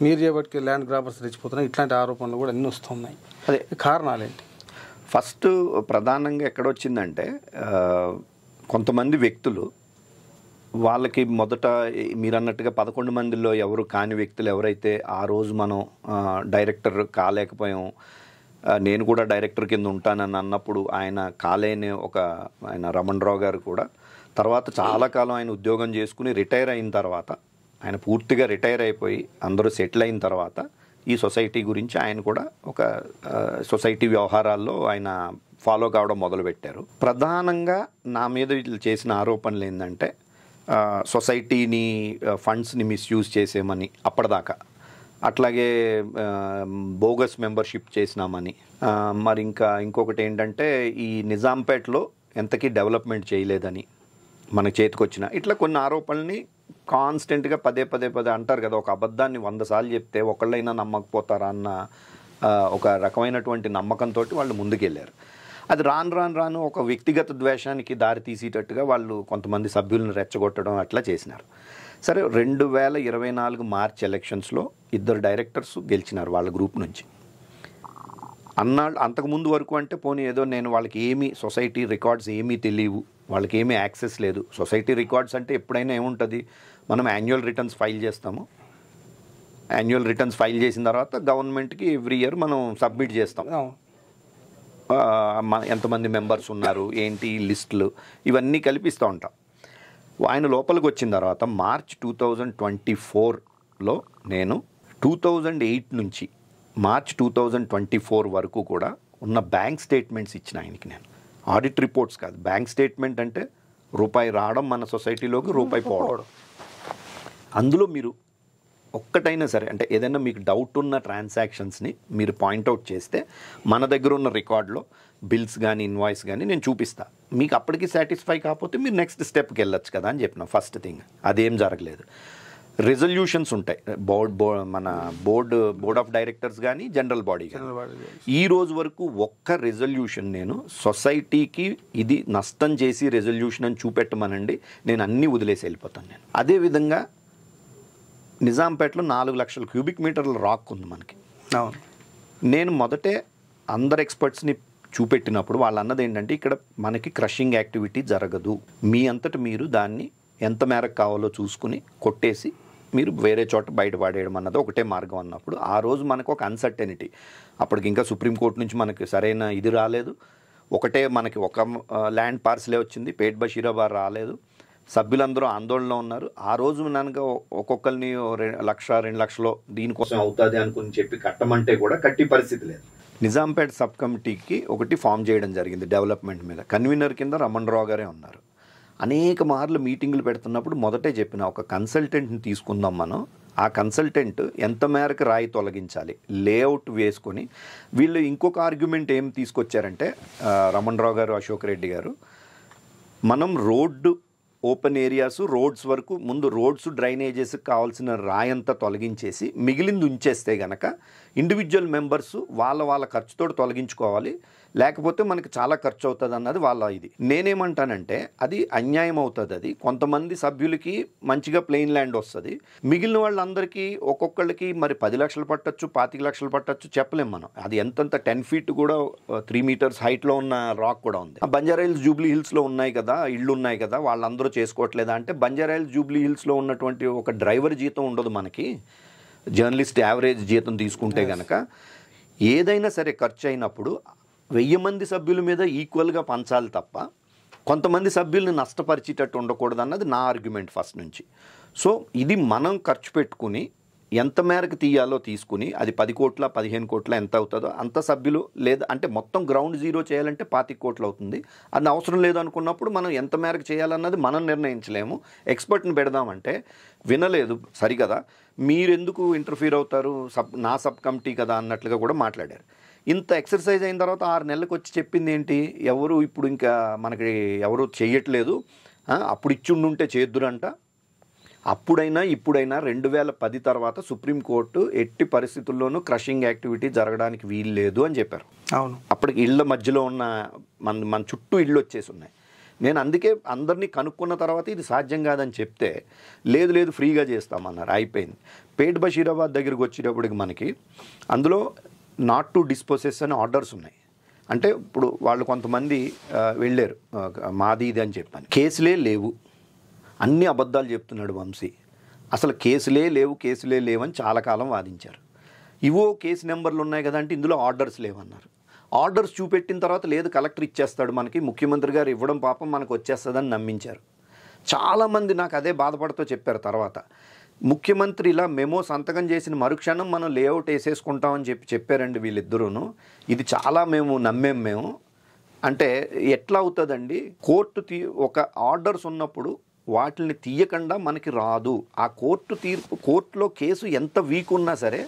మీరు చేపట్టుకు ల్యాండ్ గ్రాబర్స్ రెచ్చిపోతున్నాయి, ఇట్లాంటి ఆరోపణలు కూడా అన్నీ వస్తున్నాయి. అదే కారణాలు ఏంటి? ఫస్ట్ ప్రధానంగా ఎక్కడొచ్చిందంటే కొంతమంది వ్యక్తులు వాళ్ళకి మొదట మీరు అన్నట్టుగా 11 మందిలో ఎవరు కాని వ్యక్తులు ఎవరైతే ఆ రోజు మనం డైరెక్టర్ కాలేకపోయాం, నేను కూడా డైరెక్టర్ కింద ఉంటానని అన్నప్పుడు ఆయన కాలేని ఆయన రమణరావు గారు కూడా తర్వాత చాలా కాలం ఆయన ఉద్యోగం చేసుకుని రిటైర్ అయిన తర్వాత, ఆయన పూర్తిగా రిటైర్ అయిపోయి అందరూ సెటిల్ అయిన తర్వాత ఈ సొసైటీ గురించి ఆయన కూడా ఒక సొసైటీ వ్యవహారాల్లో ఆయన ఫాలో కావడం మొదలుపెట్టారు. ప్రధానంగా నా మీద వీళ్ళు చేసిన ఆరోపణలు ఏంటంటే సొసైటీని ఫండ్స్ని మిస్యూజ్ చేసేమని అప్పటిదాకా, అట్లాగే బోగస్ మెంబర్షిప్ చేసినామని, మరి ఇంకొకటి ఏంటంటే ఈ నిజాంపేటలో ఎంతకీ డెవలప్మెంట్ చేయలేదని మన చేతికొచ్చిన ఇట్లా కొన్ని ఆరోపణల్ని కాన్స్టెంట్గా పదే అంటారు కదా, ఒక అబద్ధాన్ని 100 సార్లు చెప్తే ఒకళ్ళైనా నమ్మకపోతారా అన్న ఒక రకమైనటువంటి నమ్మకంతో వాళ్ళు ముందుకెళ్ళారు. అది రాను ఒక వ్యక్తిగత ద్వేషానికి దారి తీసేటట్టుగా వాళ్ళు కొంతమంది సభ్యులను రెచ్చగొట్టడం అట్లా చేసినారు. సరే, 2024 మార్చ్ ఎలక్షన్స్లో 2 డైరెక్టర్స్ గెలిచినారు వాళ్ళ గ్రూప్ నుంచి. అంతకుముందు వరకు అంటే పోనీ ఏదో నేను వాళ్ళకి ఏమీ సొసైటీ రికార్డ్స్ ఏమీ తెలియవు, వాళ్ళకి ఏమీ యాక్సెస్ లేదు. సొసైటీ రికార్డ్స్ అంటే ఎప్పుడైనా ఏముంటుంది, మనం యాన్యువల్ రిటర్న్స్ ఫైల్ చేస్తాము. యాన్యువల్ రిటర్న్స్ ఫైల్ చేసిన తర్వాత గవర్నమెంట్కి ఎవ్రీ ఇయర్ మనం సబ్మిట్ చేస్తాం. ఎంతమంది మెంబర్స్ ఉన్నారు ఏంటి లిస్టులు ఇవన్నీ కల్పిస్తూ ఉంటాం. ఆయన లోపలికి వచ్చిన తర్వాత మార్చ్ 2024లో నేను 2008 నుంచి మార్చ్ 2024 వరకు కూడా ఉన్న బ్యాంక్ స్టేట్మెంట్స్ ఇచ్చిన ఆయనకి. నేను ఆడిట్ రిపోర్ట్స్ కాదు, బ్యాంక్ స్టేట్మెంట్ అంటే రూపాయి రావడం మన సొసైటీలోకి, రూపాయి పోవడం. అందులో మీరు ఒక్కటైనా సరే అంటే ఏదైనా మీకు డౌట్ ఉన్న ట్రాన్సాక్షన్స్ని మీరు పాయింట్అవుట్ చేస్తే మన దగ్గర ఉన్న రికార్డులో బిల్స్ కానీ ఇన్వాయిస్ కానీ నేను చూపిస్తా. మీకు అప్పటికి సాటిస్ఫై కాకపోతే మీరు నెక్స్ట్ స్టెప్కి వెళ్ళొచ్చు కదా అని చెప్పిన. ఫస్ట్ థింగ్ అదేం జరగలేదు. రెజల్యూషన్స్ ఉంటాయి మన బోర్డ్ ఆఫ్ డైరెక్టర్స్ కానీ జనరల్ బాడీ కానీ. ఈ రోజు వరకు ఒక్క రెజల్యూషన్ నేను సొసైటీకి ఇది నష్టం చేసి రెజల్యూషన్ అని చూపెట్టమనండి, నేను అన్నీ వదిలేసి వెళ్ళిపోతాను. నేను అదేవిధంగా నిజాంపేటలో 4 లక్షల క్యూబిక్ మీటర్ల రాక్ ఉంది మనకి. నేను మొదటే అందరు ఎక్స్పర్ట్స్ని చూపెట్టినప్పుడు వాళ్ళు అన్నది ఏంటంటే ఇక్కడ మనకి క్రషింగ్ యాక్టివిటీ జరగదు, మీ అంతటి మీరు దాన్ని ఎంత మేరకు కావాలో చూసుకుని కొట్టేసి మీరు వేరే చోట బయట పడేయడం అన్నది ఒకటే మార్గం అన్నప్పుడు ఆ రోజు మనకు ఒక అన్సర్టెనిటీ. అప్పటికి ఇంకా సుప్రీంకోర్టు నుంచి మనకి సరైన ఇది రాలేదు. ఒకటే మనకి ఒక ల్యాండ్ పార్సలే వచ్చింది, పేట్ బషీరాబాద్ రాలేదు. సభ్యులందరూ ఆందోళనలో ఉన్నారు. ఆ రోజు నన్ను ఒక్కొక్కరిని 1 లక్ష 2 లక్షలో దీనికోసం అవుతుంది అనుకుని చెప్పి కట్టమంటే కూడా కట్టి పరిస్థితి లేదు. నిజాంపేట సబ్ కమిటీకి ఒకటి ఫామ్ చేయడం జరిగింది డెవలప్మెంట్ మీద. కన్వీనర్ కింద రమణరావు గారే ఉన్నారు. అనేక మార్లు మీటింగులు పెడుతున్నప్పుడు మొదటే చెప్పిన ఒక కన్సల్టెంట్ని తీసుకుందాం మనం, ఆ కన్సల్టెంట్ ఎంత మేరకు రాయి తొలగించాలి లేఅవుట్ వేసుకొని. వీళ్ళు ఇంకొక ఆర్గ్యుమెంట్ ఏం తీసుకొచ్చారంటే రమణరావు గారు, అశోక్ రెడ్డి గారు, మనం రోడ్డు ఓపెన్ ఏరియాస్ రోడ్స్ వరకు ముందు రోడ్స్ డ్రైనేజెస్ కావాల్సిన రాయంతా తొలగించేసి మిగిలింది ఉంచేస్తే గనక ఇండివిజువల్ మెంబర్స్ వాళ్ళ ఖర్చుతో తొలగించుకోవాలి, లేకపోతే మనకి చాలా ఖర్చు అవుతుంది అన్నది వాళ్ళ ఇది. నేనేమంటానంటే అది అన్యాయం అవుతుంది. అది కొంతమంది సభ్యులకి మంచిగా ప్లెయిన్ ల్యాండ్ వస్తుంది, మిగిలిన వాళ్ళందరికీ ఒక్కొక్కళ్ళకి మరి 10 లక్షలు పట్టచ్చు, 25 లక్షలు పట్టచ్చు, చెప్పలేం మనం. అది ఎంతంత 10 feet కూడా 3 meters హైట్లో ఉన్న రాక్ కూడా ఉంది. బంజారాహిల్స్ జూబ్లీ హిల్స్లో ఉన్నాయి కదా, ఇళ్ళు ఉన్నాయి కదా, వాళ్ళందరూ చేసుకోవట్లేదా అంటే బంజారాహిల్స్ జూబ్లీ హిల్స్లో ఉన్నటువంటి ఒక డ్రైవర్ జీతం ఉండదు మనకి, జర్నలిస్ట్ యావరేజ్ జీతం తీసుకుంటే గనక. ఏదైనా సరే ఖర్చు అయినప్పుడు 1000 మంది సభ్యుల మీద ఈక్వల్గా పంచాలి తప్ప కొంతమంది సభ్యుల్ని నష్టపరిచేటట్టు ఉండకూడదు అన్నది నా ఆర్గ్యుమెంట్ ఫస్ట్ నుంచి. సో ఇది మనం ఖర్చు పెట్టుకుని ఎంత మేరకు తీయాలో తీసుకుని అది 10 కోట్ల 15 కోట్ల ఎంత అవుతుందో అంత సభ్యులు, లేదా అంటే మొత్తం గ్రౌండ్ జీరో చేయాలంటే 25 కోట్లు అవుతుంది. అది అవసరం లేదు అనుకున్నప్పుడు మనం ఎంత మేరకు చేయాలన్నది మనం నిర్ణయించలేము. ఎక్స్పర్ట్ని పెడదామంటే వినలేదు, సరికదా మీరెందుకు ఇంటర్ఫీర్ అవుతారు, నా సబ్ కమిటీ కదా అన్నట్లుగా కూడా మాట్లాడారు. ఇంత ఎక్సర్సైజ్ అయిన తర్వాత 6 నెలలకు వచ్చి చెప్పింది ఏంటి, ఎవరు ఇప్పుడు ఇంకా మనకి ఎవరు చెయ్యట్లేదు, అప్పుడు ఇచ్చుండుంటే చేద్దురంట. అప్పుడైనా ఇప్పుడైనా 2010 తర్వాత సుప్రీంకోర్టు ఎట్టి పరిస్థితుల్లోనూ క్రషింగ్ యాక్టివిటీ జరగడానికి వీలు లేదు అని చెప్పారు. అవును, అప్పటికి ఇళ్ళ మధ్యలో ఉన్న మన చుట్టూ ఇళ్ళు వచ్చేసి ఉన్నాయి. నేను అందుకే అందరినీ కనుక్కున్న తర్వాత ఇది సాధ్యం కాదని చెప్తే లేదు ఫ్రీగా చేస్తామన్నారు, అయిపోయింది. పేట్ బషీరాబాద్ దగ్గరికి వచ్చేటప్పటికి మనకి అందులో నాట్ టు డిస్పోసెస్ అనే ఆర్డర్స్ ఉన్నాయి. అంటే ఇప్పుడు వాళ్ళు కొంతమంది వెళ్ళారు మాది ఇది అని చెప్పాను. కేసులే లేవు, అన్ని అబద్ధాలు చెప్తున్నాడు వంశీ. అసలు కేసులే లేవు అని చాలా కాలం వాదించారు. ఇవో కేసు నెంబర్లు ఉన్నాయి కదా అంటే ఇందులో ఆర్డర్స్ లేవన్నారు. ఆర్డర్స్ చూపెట్టిన తర్వాత లేదు కలెక్టర్ ఇచ్చేస్తాడు మనకి, ముఖ్యమంత్రి గారు ఇవ్వడం పాపం మనకు వచ్చేస్తుందని నమ్మించారు. చాలామంది నాకు అదే బాధపడుతూ చెప్పారు తర్వాత, ముఖ్యమంత్రి ఇలా మెమో సంతకం చేసిన మరుక్షణం మనం లేఅవుట్ వేసేసుకుంటామని చెప్పారండి వీళ్ళిద్దరూను. ఇది చాలా నమ్మేం మేము. అంటే ఎట్లా అవుతుందండి, ఒక ఆర్డర్స్ ఉన్నప్పుడు వాటిని తీయకుండా మనకి రాదు. ఆ కోర్టులో కేసు ఎంత వీక్ ఉన్నా సరే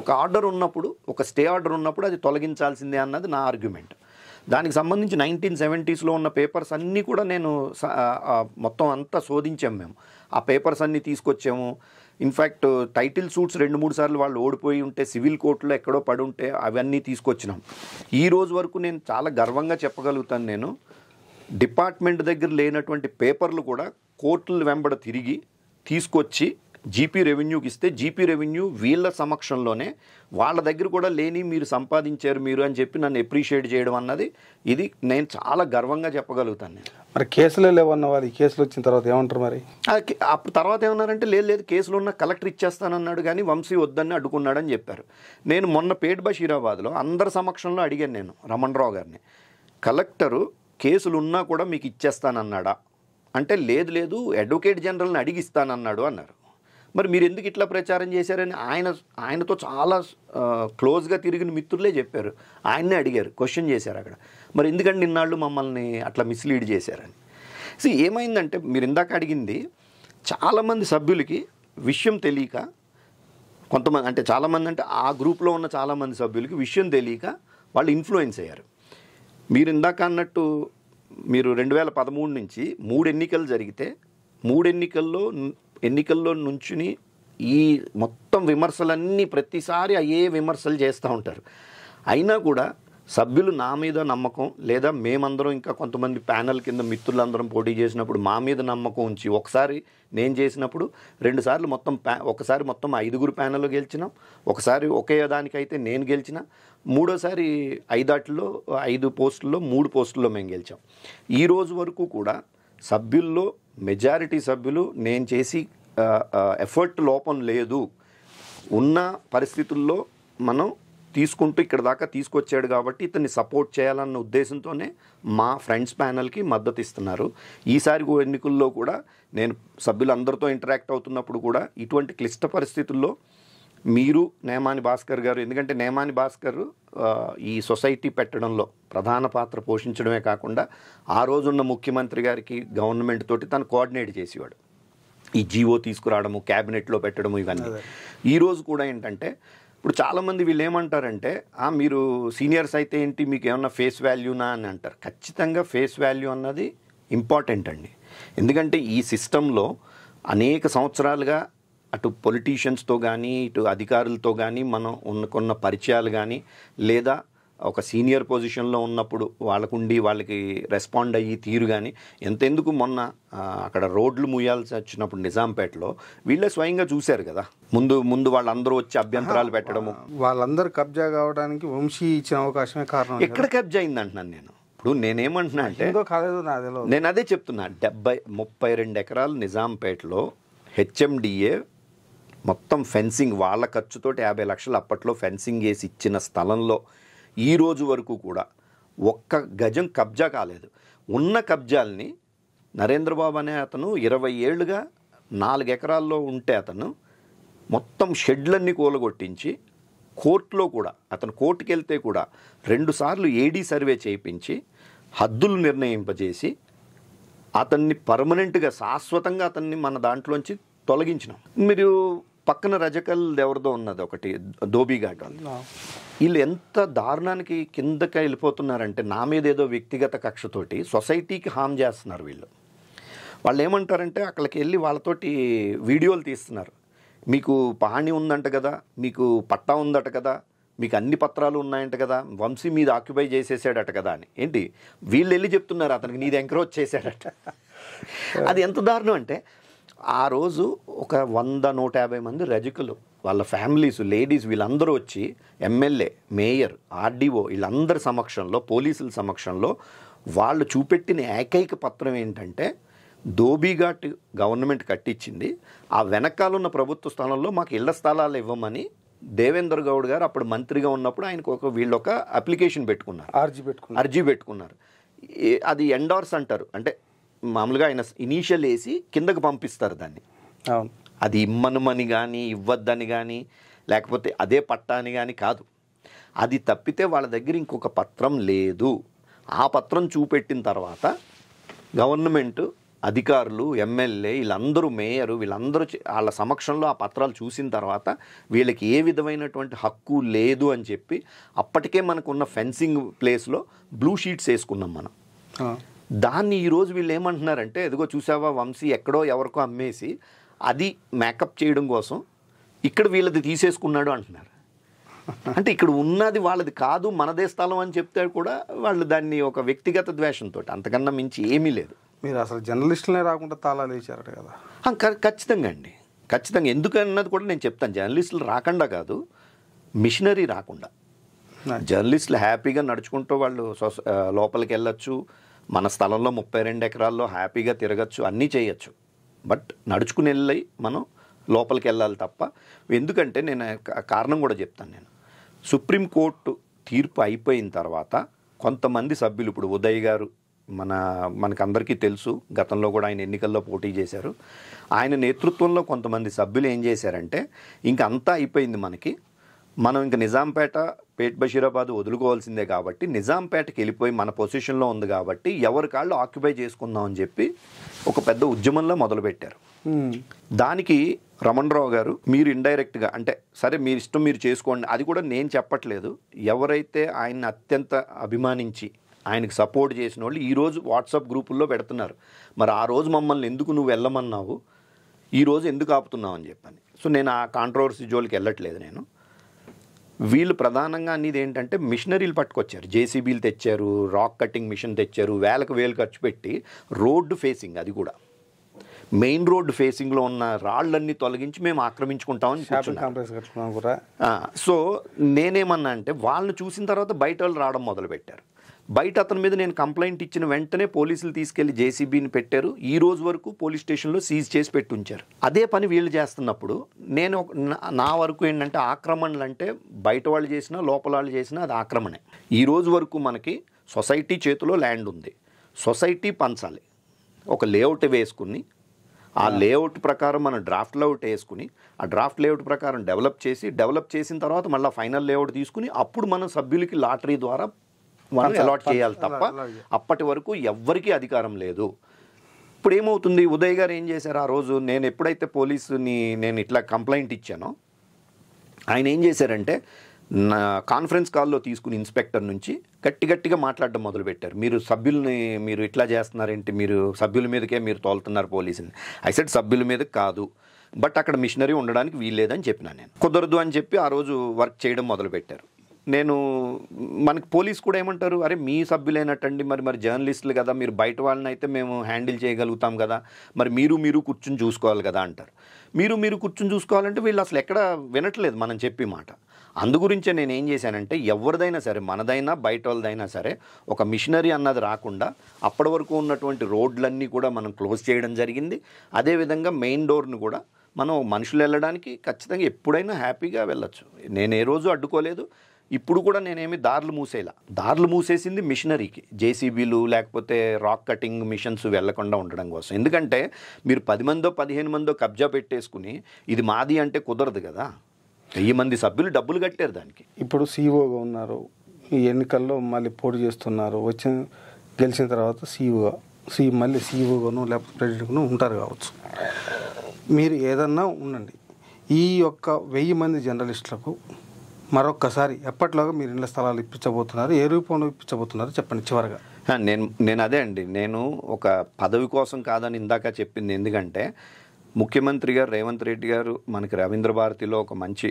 ఒక ఆర్డర్ ఉన్నప్పుడు, ఒక స్టే ఆర్డర్ ఉన్నప్పుడు అది తొలగించాల్సిందే అన్నది నా ఆర్గ్యుమెంట్. దానికి సంబంధించి 1970s ఉన్న పేపర్స్ అన్నీ కూడా నేను మొత్తం అంతా శోధించాము మేము. ఆ పేపర్స్ అన్నీ తీసుకొచ్చాము. ఇన్ఫ్యాక్ట్ టైటిల్ సూట్స్ 2-3 సార్లు వాళ్ళు ఓడిపోయి ఉంటే సివిల్ కోర్టులో ఎక్కడో పడి ఉంటే అవన్నీ తీసుకొచ్చినాం. ఈ రోజు వరకు నేను చాలా గర్వంగా చెప్పగలుగుతాను, నేను డిపార్ట్మెంట్ దగ్గర లేనటువంటి పేపర్లు కూడా కోర్టుల వెంబడ తిరిగి తీసుకొచ్చి జీపీ రెవెన్యూకి ఇస్తే జీపీ రెవెన్యూ వీళ్ళ సమక్షంలోనే వాళ్ళ దగ్గర కూడా లేని మీరు సంపాదించారు మీరు అని చెప్పి నన్ను అప్రిషియేట్ చేయడం అన్నది ఇది నేను చాలా గర్వంగా చెప్పగలుగుతాను. మరి కేసులే లేవన్న వాళ్ళు కేసులు వచ్చిన తర్వాత ఏమంటారు మరి? అప్పుడు తర్వాత ఏమన్నారంటే లేదు కేసులు ఉన్న కలెక్టర్ ఇచ్చేస్తానన్నాడు కానీ వంశీ వద్దని అడ్డుకున్నాడని చెప్పారు. నేను మొన్న పేట్ బషీరాబాద్లో అందరి సమక్షంలో అడిగాను నేను రమణరావు గారిని, కలెక్టరు కేసులు ఉన్నా కూడా మీకు ఇచ్చేస్తానన్నాడా అంటే లేదు అడ్వకేట్ జనరల్ని అడిగిస్తానన్నాడు అన్నారు. మరి మీరు ఎందుకు ఇట్లా ప్రచారం చేశారని ఆయనతో చాలా క్లోజ్గా తిరిగిన మిత్రులే చెప్పారు. ఆయన్నే అడిగారు, క్వశ్చన్ చేశారు అక్కడ, మరి ఎందుకంటే నిన్నాళ్ళు మమ్మల్ని అట్లా మిస్లీడ్ చేశారని. సో ఏమైందంటే మీరు ఇందాక అడిగింది, చాలామంది సభ్యులకి విషయం తెలియక, కొంతమంది అంటే చాలామంది అంటే ఆ గ్రూప్లో ఉన్న చాలామంది సభ్యులకి విషయం తెలియక వాళ్ళు ఇన్ఫ్లుయెన్స్ అయ్యారు. మీరు ఇందాక అన్నట్టు మీరు 2013 నుంచి 3 ఎన్నికలు జరిగితే 3 ఎన్నికల్లో నుంచుని ఈ మొత్తం విమర్శలన్నీ ప్రతిసారి అయ్యే విమర్శలు చేస్తూ ఉంటారు. అయినా కూడా సభ్యులు నా మీద నమ్మకం, లేదా మేమందరం ఇంకా కొంతమంది ప్యానల్ కింద మిత్రులందరం పోటీ చేసినప్పుడు మా మీద నమ్మకం ఉంచి ఒకసారి నేను చేసినప్పుడు 2 సార్లు ఒకసారి మొత్తం 5 ప్యానెల్లో గెలిచినాం, ఒకసారి ఒకే దానికైతే నేను గెలిచిన, 3ఓసారి 5 పోస్టుల్లో 3 పోస్టుల్లో మేము గెలిచాం. ఈ రోజు వరకు కూడా సభ్యుల్లో మెజారిటీ సభ్యులు నేను చేసి ఎఫర్ట్ లోపం లేదు, ఉన్న పరిస్థితుల్లో మనం తీసుకుంటూ ఇక్కడ దాకా తీసుకొచ్చాడు కాబట్టి ఇతన్ని సపోర్ట్ చేయాలన్న ఉద్దేశంతోనే మా ఫ్రెండ్స్ ప్యానల్కి మద్దతు ఇస్తున్నారు. ఈసారి ఎన్నికల్లో కూడా నేను సభ్యులందరితో ఇంటరాక్ట్ అవుతున్నప్పుడు కూడా ఇటువంటి క్లిష్ట పరిస్థితుల్లో మీరు నేమాని భాస్కర్ గారు, ఎందుకంటే నేమాని భాస్కర్ ఈ సొసైటీ పెట్టడంలో ప్రధాన పాత్ర పోషించడమే కాకుండా ఆ రోజున్న ముఖ్యమంత్రి గారికి గవర్నమెంట్ తోటి తను కోఆర్డినేట్ చేసేవాడు. ఈ జీవో తీసుకురావడము, క్యాబినెట్లో పెట్టడము, ఇవన్నీ. ఈరోజు కూడా ఏంటంటే ఇప్పుడు చాలామంది వీళ్ళు ఏమంటారంటే మీరు సీనియర్స్ అయితే ఏంటి మీకు ఏమన్నా ఫేస్ వాల్యూనా అని అంటారు. ఖచ్చితంగా ఫేస్ వాల్యూ అన్నది ఇంపార్టెంట్ అండి. ఎందుకంటే ఈ సిస్టంలో అనేక సంవత్సరాలుగా అటు పొలిటీషియన్స్తో కానీ ఇటు అధికారులతో కానీ మనం కొన్న పరిచయాలు కానీ, లేదా ఒక సీనియర్ పొజిషన్లో ఉన్నప్పుడు వాళ్ళకి రెస్పాండ్ అయ్యి తీరు కానీ, ఎంతెందుకు మొన్న అక్కడ రోడ్లు ముయ్యాల్సి వచ్చినప్పుడు నిజాంపేటలో వీళ్ళే స్వయంగా చూశారు కదా, ముందు వాళ్ళందరూ వచ్చి అభ్యంతరాలు పెట్టడము, వాళ్ళందరూ కబ్జా కావడానికి వంశీ ఇచ్చిన అవకాశమే కారణం. ఎక్కడ కబ్జా అయింది అంటున్నాను నేను. ఇప్పుడు నేనేమంటున్నా అంటే నేను అదే చెప్తున్నా, 32 ఎకరాలు నిజాంపేటలో హెచ్ఎండిఏ మొత్తం ఫెన్సింగ్ వాళ్ళ ఖర్చుతోటి 50 లక్షలు అప్పట్లో ఫెన్సింగ్ వేసి ఇచ్చిన స్థలంలో ఈ రోజు వరకు కూడా ఒక్క గజం కబ్జా కాలేదు. ఉన్న కబ్జాల్ని నరేంద్రబాబు అనే అతను 20 ఏళ్ళుగా 4 ఎకరాల్లో ఉంటే అతను మొత్తం షెడ్లన్నీ కూలగొట్టించి కోర్టులో కూడా అతను కోర్టుకు వెళ్తే కూడా 2 సార్లు ఏడీ సర్వే చేయించి హద్దులు నిర్ణయింపజేసి అతన్ని పర్మనెంట్గా శాశ్వతంగా అతన్ని మన దాంట్లోంచి తొలగించినాం. మీరు పక్కన రజకల్ ఎవరిదో ఉన్నది ఒకటి ధోబీఘాట్ వాళ్ళు, వీళ్ళు ఎంత దారుణానికి కిందకి వెళ్ళిపోతున్నారంటే నా మీద ఏదో వ్యక్తిగత కక్షతోటి సొసైటీకి హామ్ చేస్తున్నారు. వాళ్ళు ఏమంటారంటే అక్కడికి వెళ్ళి వాళ్ళతోటి వీడియోలు తీస్తున్నారు, మీకు పహాణి ఉందంట కదా, మీకు పట్టా ఉందట కదా, మీకు అన్ని పత్రాలు ఉన్నాయంట కదా, వంశీ మీద ఆక్యుపై చేసేసాడట కదా అని. ఏంటి వీళ్ళు వెళ్ళి చెప్తున్నారు అతనికి నీది ఎంకరేజ్ చేశాడట. అది ఎంత దారుణం అంటే ఆ రోజు ఒక 100-150 మంది రజకులు వాళ్ళ ఫ్యామిలీస్, లేడీస్ వీళ్ళందరూ వచ్చి ఎమ్మెల్యే, మేయర్, ఆర్డీఓ వీళ్ళందరి సమక్షంలో, పోలీసుల సమక్షంలో వాళ్ళు చూపెట్టిన ఏకైక పత్రం ఏంటంటే ధోబీఘాట్ గవర్నమెంట్ కట్టించింది, ఆ వెనకాలన్న ప్రభుత్వ స్థలంలో మాకు ఇళ్ల స్థలాలు ఇవ్వమని దేవేంద్ర గౌడ్ గారు అప్పుడు మంత్రిగా ఉన్నప్పుడు ఆయనకు వీళ్ళొక అప్లికేషన్ పెట్టుకున్నారు, అర్జీ పెట్టుకున్నారు. అది ఎండార్స్ అంటారు, అంటే మామూలుగా ఆయన ఇనీషియల్ వేసి కిందకు పంపిస్తారు దాన్ని. అది ఇమ్మనుమని కానీ ఇవ్వద్దని కానీ లేకపోతే అదే పట్టా అని కానీ కాదు. అది తప్పితే వాళ్ళ దగ్గర ఇంకొక పత్రం లేదు. ఆ పత్రం చూపెట్టిన తర్వాత గవర్నమెంట్ అధికారులు, ఎమ్మెల్యే వీళ్ళందరూ, మేయరు వీళ్ళందరూ వాళ్ళ సమక్షంలో ఆ పత్రాలు చూసిన తర్వాత వీళ్ళకి ఏ విధమైనటువంటి హక్కు లేదు అని చెప్పి అప్పటికే మనకున్న ఫెన్సింగ్ ప్లేస్లో బ్లూ షీట్స్ వేసుకున్నాం మనం. దాన్ని ఈరోజు వీళ్ళు ఏమంటున్నారంటే, ఎదుగో చూసావా వంశీ ఎక్కడో ఎవరికో అమ్మేసి అది మేకప్ చేయడం కోసం ఇక్కడ వీళ్ళది తీసేసుకున్నాడు అంటున్నారు. అంటే ఇక్కడ ఉన్నది వాళ్ళది కాదు, మనదే స్థలం అని చెప్తే కూడా వాళ్ళు దాన్ని ఒక వ్యక్తిగత ద్వేషంతో, అంతకన్నా మించి ఏమీ లేదు. మీరు అసలు జర్నలిస్టులనే రాకుండా తాళాలు వేసారట కదా? ఖచ్చితంగా అండి, ఖచ్చితంగా. ఎందుకన్నది కూడా నేను చెప్తాను. జర్నలిస్టులు రాకుండా కాదు, మిషనరీ రాకుండా. జర్నలిస్టులు హ్యాపీగా నడుచుకుంటూ వాళ్ళు లోపలికి వెళ్ళొచ్చు, మన స్థలంలో 32 ఎకరాల్లో హ్యాపీగా తిరగచ్చు, అన్నీ చేయొచ్చు. బట్ నడుచుకుని వెళ్ళి మనం లోపలికి వెళ్ళాలి తప్ప. ఎందుకంటే నేను కారణం కూడా చెప్తాను. నేను సుప్రీంకోర్టు తీర్పు అయిపోయిన తర్వాత కొంతమంది సభ్యులు, ఇప్పుడు ఉదయ్ గారు మనకందరికీ తెలుసు, గతంలో కూడా ఆయన ఎన్నికల్లో పోటీ చేశారు. ఆయన నేతృత్వంలో కొంతమంది సభ్యులు ఏం చేశారంటే, ఇంక అంతా అయిపోయింది మనం ఇంక నిజాంపేట, పేట్ బషీరాబాద్ వదులుకోవాల్సిందే కాబట్టి నిజాంపేటకి వెళ్ళిపోయి మన పొజిషన్లో ఉంది కాబట్టి ఎవరి కాళ్ళు ఆక్యుపై చేసుకుందాం అని చెప్పి ఒక పెద్ద ఉద్యమంలో మొదలుపెట్టారు. దానికి రమణరావు గారు, మీరు ఇండైరెక్ట్గా, అంటే సరే మీరు ఇష్టం మీరు చేసుకోండి, అది కూడా నేను చెప్పట్లేదు, ఎవరైతే ఆయన్ని అత్యంత అభిమానించి ఆయనకు సపోర్ట్ చేసిన వాళ్ళు ఈరోజు వాట్సాప్ గ్రూపుల్లో పెడుతున్నారు, మరి ఆ రోజు మమ్మల్ని ఎందుకు నువ్వు వెళ్ళమన్నావు, ఈరోజు ఎందుకు ఆపుతున్నావు అని చెప్పని. సో నేను ఆ కాంట్రవర్సీ జోలికి వెళ్ళట్లేదు. నేను వీళ్ళు ప్రధానంగా అనేది ఏంటంటే మిషనరీలు పట్టుకొచ్చారు, జేసీబీలు తెచ్చారు, రాక్ కటింగ్ మిషన్ తెచ్చారు, వేలు ఖర్చు పెట్టి రోడ్డు ఫేసింగ్, అది కూడా మెయిన్ రోడ్డు ఫేసింగ్లో ఉన్న రాళ్ళన్నీ తొలగించి మేము ఆక్రమించుకుంటామని సో నేనేమన్నా అంటే, వాళ్ళని చూసిన తర్వాత బయట వాళ్ళు రావడం మొదలుపెట్టారు. బయట అతని మీద నేను కంప్లైంట్ ఇచ్చిన వెంటనే పోలీసులు తీసుకెళ్లి జేసీబీని పెట్టారు. ఈ రోజు వరకు పోలీస్ స్టేషన్లో సీజ్ చేసి పెట్టి ఉంచారు. అదే పని వీళ్ళు చేస్తున్నప్పుడు నేను నా వరకు ఏంటంటే, ఆక్రమణలు అంటే బయట వాళ్ళు చేసినా లోపల వాళ్ళు చేసినా అది ఆక్రమణే. ఈ రోజు వరకు మనకి సొసైటీ చేతిలో ల్యాండ్ ఉంది, సొసైటీ పంచాలి, ఒక లేఅవుట్ వేసుకుని ఆ లేఅవుట్ ప్రకారం మనం డ్రాఫ్ట్ లేఅవుట్ వేసుకుని ఆ డ్రాఫ్ట్ లేఅవుట్ ప్రకారం డెవలప్ చేసిన తర్వాత మళ్ళీ ఫైనల్ లేఅవుట్ తీసుకుని అప్పుడు మనం సభ్యులకి లాటరీ ద్వారా మనం అలాట్ చేయాలి తప్ప అప్పటి వరకు ఎవ్వరికీ అధికారం లేదు. ఇప్పుడు ఏమవుతుంది, ఉదయ్ గారు ఏం చేశారు, ఆ రోజు నేను ఎప్పుడైతే పోలీసుని నేను ఇట్లా కంప్లైంట్ ఇచ్చానో ఆయన ఏం చేశారంటే, నా కాన్ఫరెన్స్ కాల్లో తీసుకుని ఇన్స్పెక్టర్ నుంచి గట్టిగా మాట్లాడడం మొదలుపెట్టారు. మీరు సభ్యుల్ని మీరు ఇట్లా చేస్తున్నారేంటి, మీరు సభ్యుల మీదకే మీరు తోలుతున్నారు పోలీసుని. ఐ సెడ్ సభ్యుల మీద కాదు, బట్ అక్కడ మిషనరీ ఉండడానికి వీల్లేదని చెప్పినా నేను. కుదరదు అని చెప్పి ఆ రోజు వర్క్ చేయడం మొదలుపెట్టారు. మనకి పోలీస్ కూడా ఏమంటారు, అరే మీ సభ్యులైనట్టండి, మరి జర్నలిస్టులు కదా, మీరు బయట వాళ్ళని అయితే మేము హ్యాండిల్ చేయగలుగుతాం కదా, మరి మీరు కూర్చుని చూసుకోవాలి కదా అంటారు. మీరు కూర్చుని చూసుకోవాలంటే వీళ్ళు అసలు ఎక్కడ వినట్లేదు మనం చెప్పి మాట. అందుగురించే నేను ఏం చేశానంటే, ఎవరిదైనా సరే, మనదైనా బయట వాళ్ళదైనా సరే, ఒక మిషనరీ అన్నది రాకుండా అప్పటి వరకు ఉన్నటువంటి రోడ్లన్నీ కూడా మనం క్లోజ్ చేయడం జరిగింది. అదేవిధంగా మెయిన్ డోర్ను కూడా మనం మనుషులు వెళ్ళడానికి ఖచ్చితంగా ఎప్పుడైనా హ్యాపీగా వెళ్ళొచ్చు. నేను ఏ రోజు అడ్డుకోలేదు. ఇప్పుడు కూడా నేనేమి దారులు మూసేసింది మిషనరీకి, జేసీబీలు లేకపోతే రాక్ కటింగ్ మిషన్స్ వెళ్లకుండా ఉండడం కోసం. ఎందుకంటే మీరు 10 మందో 15 మందో కబ్జా పెట్టేసుకుని ఇది మాది అంటే కుదరదు కదా. 1000 మంది సభ్యులు డబ్బులు కట్టారు దానికి. ఇప్పుడు సీఈఓగా ఉన్నారు, ఈ ఎన్నికల్లో మళ్ళీ పోటీ చేస్తున్నారు, గెలిచిన తర్వాత మళ్ళీ సీఈఓగాను లేకపోతే ప్రెసిడెంట్గాను ఉంటారు కావచ్చు. మీరు ఏదన్నా ఉండండి, ఈ యొక్క 1000 మంది జర్నలిస్టులకు మరొక్కసారి ఎప్పటిలాగా మీరు ఇళ్ల స్థలాలు ఇప్పించబోతున్నారు, ఏ రూపంలో ఇప్పించబోతున్నారు చెప్పండి చివరిగా. నేను అదే అండి, నేను ఒక పదవి కోసం కాదని ఇందాక చెప్పింది. ఎందుకంటే ముఖ్యమంత్రి గారు రేవంత్ రెడ్డి గారు మనకి రవీంద్ర భారతిలో ఒక మంచి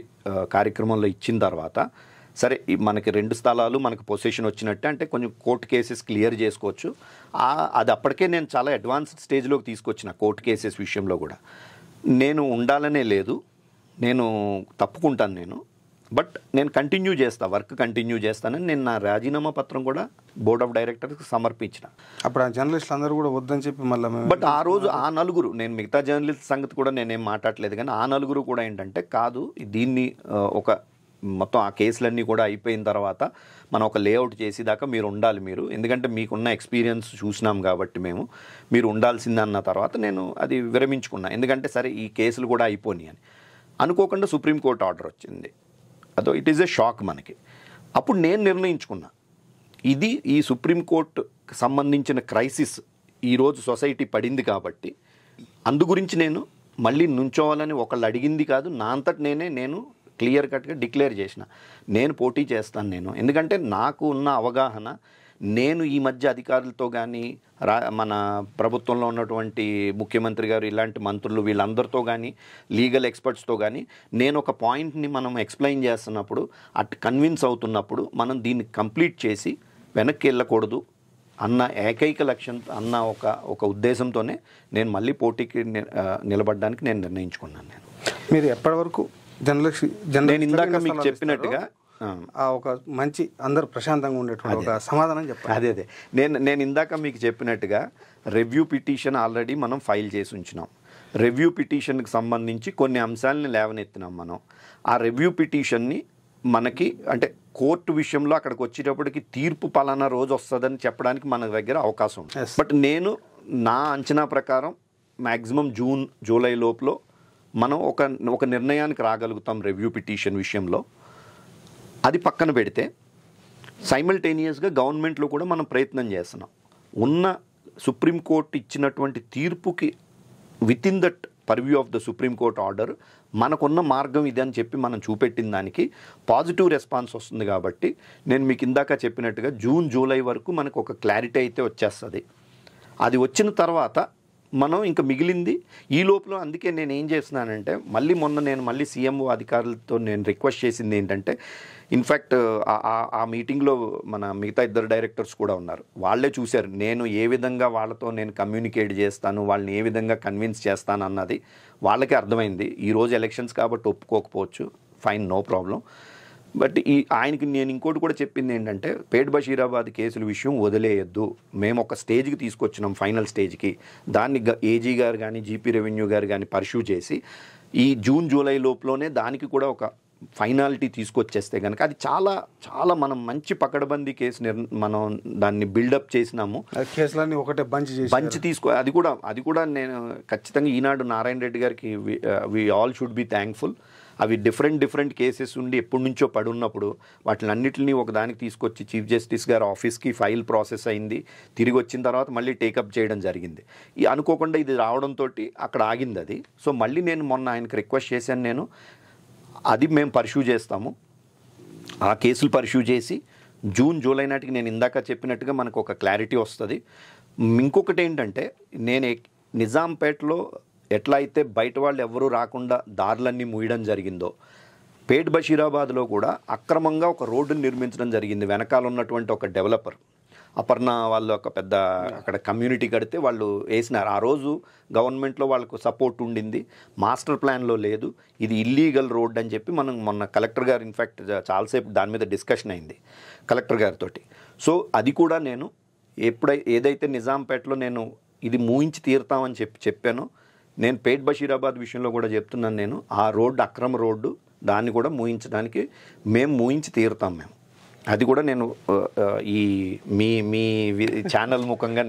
కార్యక్రమంలో ఇచ్చిన తర్వాత, సరే మనకి 2 స్థలాలు మనకు పొజిషన్ వచ్చినట్టే, అంటే కొంచెం కోర్టు కేసెస్ క్లియర్ చేసుకోవచ్చు. అది అప్పటికే నేను చాలా అడ్వాన్స్డ్ స్టేజ్లోకి తీసుకొచ్చిన కోర్టు కేసెస్ విషయంలో కూడా. నేను ఉండాలనే లేదు, నేను తప్పుకుంటాను నేను, బట్ నేను కంటిన్యూ చేస్తా, వర్క్ కంటిన్యూ చేస్తానని నేను నా రాజీనామా పత్రం కూడా బోర్డ్ ఆఫ్ డైరెక్టర్స్కి సమర్పించిన. అప్పుడు ఆ జర్నలిస్టులు అందరూ కూడా వద్దని చెప్పి మళ్ళీ బట్ ఆ రోజు ఆ నలుగురు, నేను మిగతా జర్నలిస్ట్ సంగతి కూడా నేనేం మాట్లాడలేదు, కానీ ఆ నలుగురు కూడా ఏంటంటే కాదు దీన్ని ఒక మొత్తం ఆ కేసులన్నీ కూడా అయిపోయిన తర్వాత మనం ఒక లేఅవుట్ చేసేదాకా మీరు ఉండాలి, మీరు ఎందుకంటే మీకున్న ఎక్స్పీరియన్స్ చూసినాం కాబట్టి మీరు ఉండాల్సిందన్న తర్వాత నేను అది విరమించుకున్నా. ఎందుకంటే సరే ఈ కేసులు కూడా అయిపోయినాయి అని అనుకోకుండా సుప్రీంకోర్టు ఆర్డర్ వచ్చింది. అదో ఇట్ ఈజ్ ఎ షాక్ మనకి. అప్పుడు నేను నిర్ణయించుకున్నా, ఇది ఈ సుప్రీంకోర్టుకి సంబంధించిన క్రైసిస్ ఈరోజు సొసైటీ పడింది కాబట్టి అందు గురించి నేను మళ్ళీ నుంచోవాలని ఒకళ్ళు అడిగింది కాదు, నా అంతటి నేను క్లియర్ కట్గా డిక్లేర్ చేసిన నేను పోటీ చేస్తాను నేను. ఎందుకంటే నాకు ఉన్న అవగాహన, నేను ఈ మధ్య అధికారులతో కానీ మన ప్రభుత్వంలో ఉన్నటువంటి ముఖ్యమంత్రి గారు ఇలాంటి మంత్రులు వీళ్ళందరితో కానీ లీగల్ ఎక్స్పర్ట్స్తో కానీ నేను ఒక పాయింట్ని మనం ఎక్స్ప్లెయిన్ చేస్తున్నప్పుడు అటు కన్విన్స్ అవుతున్నప్పుడు మనం దీన్ని కంప్లీట్ చేసి వెనక్కి వెళ్ళకూడదు అన్న ఏకైక లక్ష్యం అన్న ఒక ఉద్దేశంతోనే నేను మళ్ళీ పోటీకి నిలబడడానికి నేను నిర్ణయించుకున్నాను. మీరు ఎప్పటి వరకు నేను ఇందాక మీకు చెప్పినట్టుగా ఒక మంచి అందరూ ప్రశాంతంగా ఉండేటువంటి ఒక సమాధానం చెప్పాలి. అదే నేను ఇందాక మీకు చెప్పినట్టుగా రివ్యూ పిటిషన్ ఆల్రెడీ మనం ఫైల్ చేసి ఉంచినాం. రివ్యూ పిటిషన్కి సంబంధించి కొన్ని అంశాలని లేవనెత్తినాం మనం. ఆ రివ్యూ పిటిషన్ని మనకి అంటే కోర్టు విషయంలో అక్కడికి వచ్చేటప్పటికి తీర్పు పలానా రోజు వస్తుందని చెప్పడానికి మన దగ్గర అవకాశం ఉంది. బట్ నేను నా అంచనా ప్రకారం మ్యాక్సిమం జూన్ జూలై లోపల మనం ఒక నిర్ణయానికి రాగలుగుతాం రివ్యూ పిటిషన్ విషయంలో. అది పక్కన పెడితే సైమల్టేనియస్గా గవర్నమెంట్లో కూడా మనం ప్రయత్నం చేస్తున్నాం. ఉన్న సుప్రీంకోర్టు ఇచ్చినటువంటి తీర్పుకి within that purview of the supreme court order మనకున్న మార్గం ఇది అని చెప్పి మనం చూపెట్టిన దానికి పాజిటివ్ రెస్పాన్స్ వస్తుంది. కాబట్టి నేను మీకు ఇందాక చెప్పినట్టుగా జూన్ జూలై వరకు మనకు ఒక క్లారిటీ అయితే వచ్చేస్తుంది. అది వచ్చిన తర్వాత మనం ఇంకా మిగిలింది ఈ లోపల. అందుకే నేను ఏం చేస్తున్నానంటే నేను మళ్ళీ సీఎంఓ అధికారులతో నేను రిక్వెస్ట్ చేసింది ఏంటంటే, ఇన్ఫ్యాక్ట్ ఆ మీటింగ్లో మన మిగతా ఇద్దరు డైరెక్టర్స్ కూడా ఉన్నారు. వాళ్ళే చూశారు నేను ఏ విధంగా వాళ్ళతో నేను కమ్యూనికేట్ చేస్తాను, వాళ్ళని ఏ విధంగా కన్విన్స్ చేస్తాను అన్నది వాళ్ళకే అర్థమైంది. ఈరోజు ఎలక్షన్స్ కాబట్టి ఒప్పుకోకపోవచ్చు, ఫైన్, నో ప్రాబ్లం. బట్ ఆయనకి నేను ఇంకోటి కూడా చెప్పింది ఏంటంటే, పేట్ బషీరాబాద్ కేసుల విషయం వదిలేయద్దు, మేము ఒక స్టేజ్కి తీసుకొచ్చినాం, ఫైనల్ స్టేజ్కి. దాన్ని ఏజీ గారు కానీ జీపీ రెవెన్యూ గారు కానీ పర్ష్యూ చేసి ఈ జూన్ జూలై లోపలనే దానికి కూడా ఒక ఫైనాలిటీ తీసుకొచ్చేస్తే కనుక అది చాలా చాలా మనం మంచి పకడ్బందీ కేసు మనం దాన్ని బిల్డప్ చేసినాము. కేసులన్నీ ఒకటే బంచ్ తీసుకో అది కూడా నేను ఖచ్చితంగా ఈనాడు నారాయణ రెడ్డి గారికి we all should be thankful. అవి డిఫరెంట్ కేసెస్ ఉండి ఎప్పటి నుంచో పడి ఉన్నప్పుడు వాటిని అన్నింటినీ ఒక దానికి తీసుకొచ్చి చీఫ్ జస్టిస్ గారు ఆఫీస్కి ఫైల్ ప్రాసెస్ అయింది. తిరిగి వచ్చిన తర్వాత మళ్ళీ టేకప్ చేయడం జరిగింది. అనుకోకుండా ఇది రావడంతో అక్కడ ఆగింది అది. సో మళ్ళీ నేను మొన్న ఆయనకు రిక్వెస్ట్ చేశాను, అది మేము పర్ష్యూ చేస్తాము, ఆ కేసులు పర్ష్యూ చేసి జూన్ జూలై నాటికి నేను ఇందాక చెప్పినట్టుగా మనకు ఒక క్లారిటీ వస్తుంది. ఇంకొకటి ఏంటంటే, నేను నిజాంపేటలో ఎట్లా అయితే బయట వాళ్ళు ఎవరూ రాకుండా దారులన్నీ మూయడం జరిగిందో, పేట్ బషీరాబాద్లో కూడా అక్రమంగా ఒక రోడ్డును నిర్మించడం జరిగింది. వెనకాల ఉన్నటువంటి ఒక డెవలపర్ అపర్ణ వాళ్ళు ఒక పెద్ద అక్కడ కమ్యూనిటీ కడితే వాళ్ళు వేసినారు. ఆ రోజు గవర్నమెంట్లో వాళ్ళకు సపోర్ట్ ఉండింది, మాస్టర్ ప్లాన్లో లేదు, ఇది ఇల్లీగల్ రోడ్ అని చెప్పి మనం మొన్న కలెక్టర్ గారు ఇన్ఫ్యాక్ట్ చాలాసేపు దాని మీద డిస్కషన్ అయింది కలెక్టర్ గారితో. సో అది కూడా నేను ఏదైతే నిజాంపేటలో నేను ఇది మూయించి తీరుతామని చెప్పానో, నేను పేట్ బషీరాబాద్ విషయంలో కూడా చెప్తున్నాను, నేను ఆ రోడ్డు అక్రమ రోడ్డు దాన్ని కూడా మూయించడానికి మేము మూయించి తీరుతాం. అది కూడా నేను ఈ మీ ఛానల్ ముఖంగా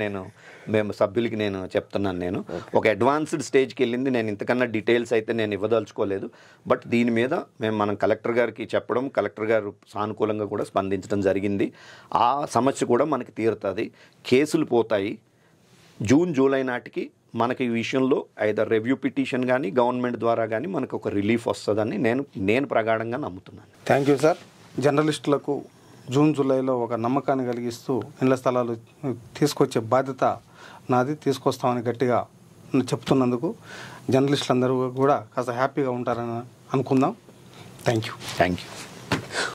మేము సభ్యులకి నేను చెప్తున్నాను. నేను ఒక అడ్వాన్స్డ్ స్టేజ్కి వెళ్ళింది, నేను ఇంతకన్నా డీటెయిల్స్ అయితే నేను ఇవ్వదలుచుకోలేదు. బట్ దీని మీద మనం కలెక్టర్ గారికి చెప్పడం, కలెక్టర్ గారు సానుకూలంగా కూడా స్పందించడం జరిగింది. ఆ సమస్య కూడా మనకి తీరుతుంది, కేసులు పోతాయి. జూన్ జూలై నాటికి మనకి ఈ విషయంలో ఐదర్ రివ్యూ పిటిషన్ కానీ గవర్నమెంట్ ద్వారా కానీ మనకు ఒక రిలీఫ్ వస్తుందని నేను ప్రగాఢంగా నమ్ముతున్నాను. Thank you sir. జర్నలిస్టులకు జూన్ జూలైలో ఒక నమ్మకాన్ని కలిగిస్తూ ఇళ్ల స్థలాలు తీసుకొచ్చే బాధ్యత నాది, తీసుకొస్తామని గట్టిగా చెప్తున్నందుకు జర్నలిస్టులందరూ కూడా కాస్త హ్యాపీగా ఉంటారని అనుకుందాం. Thank you.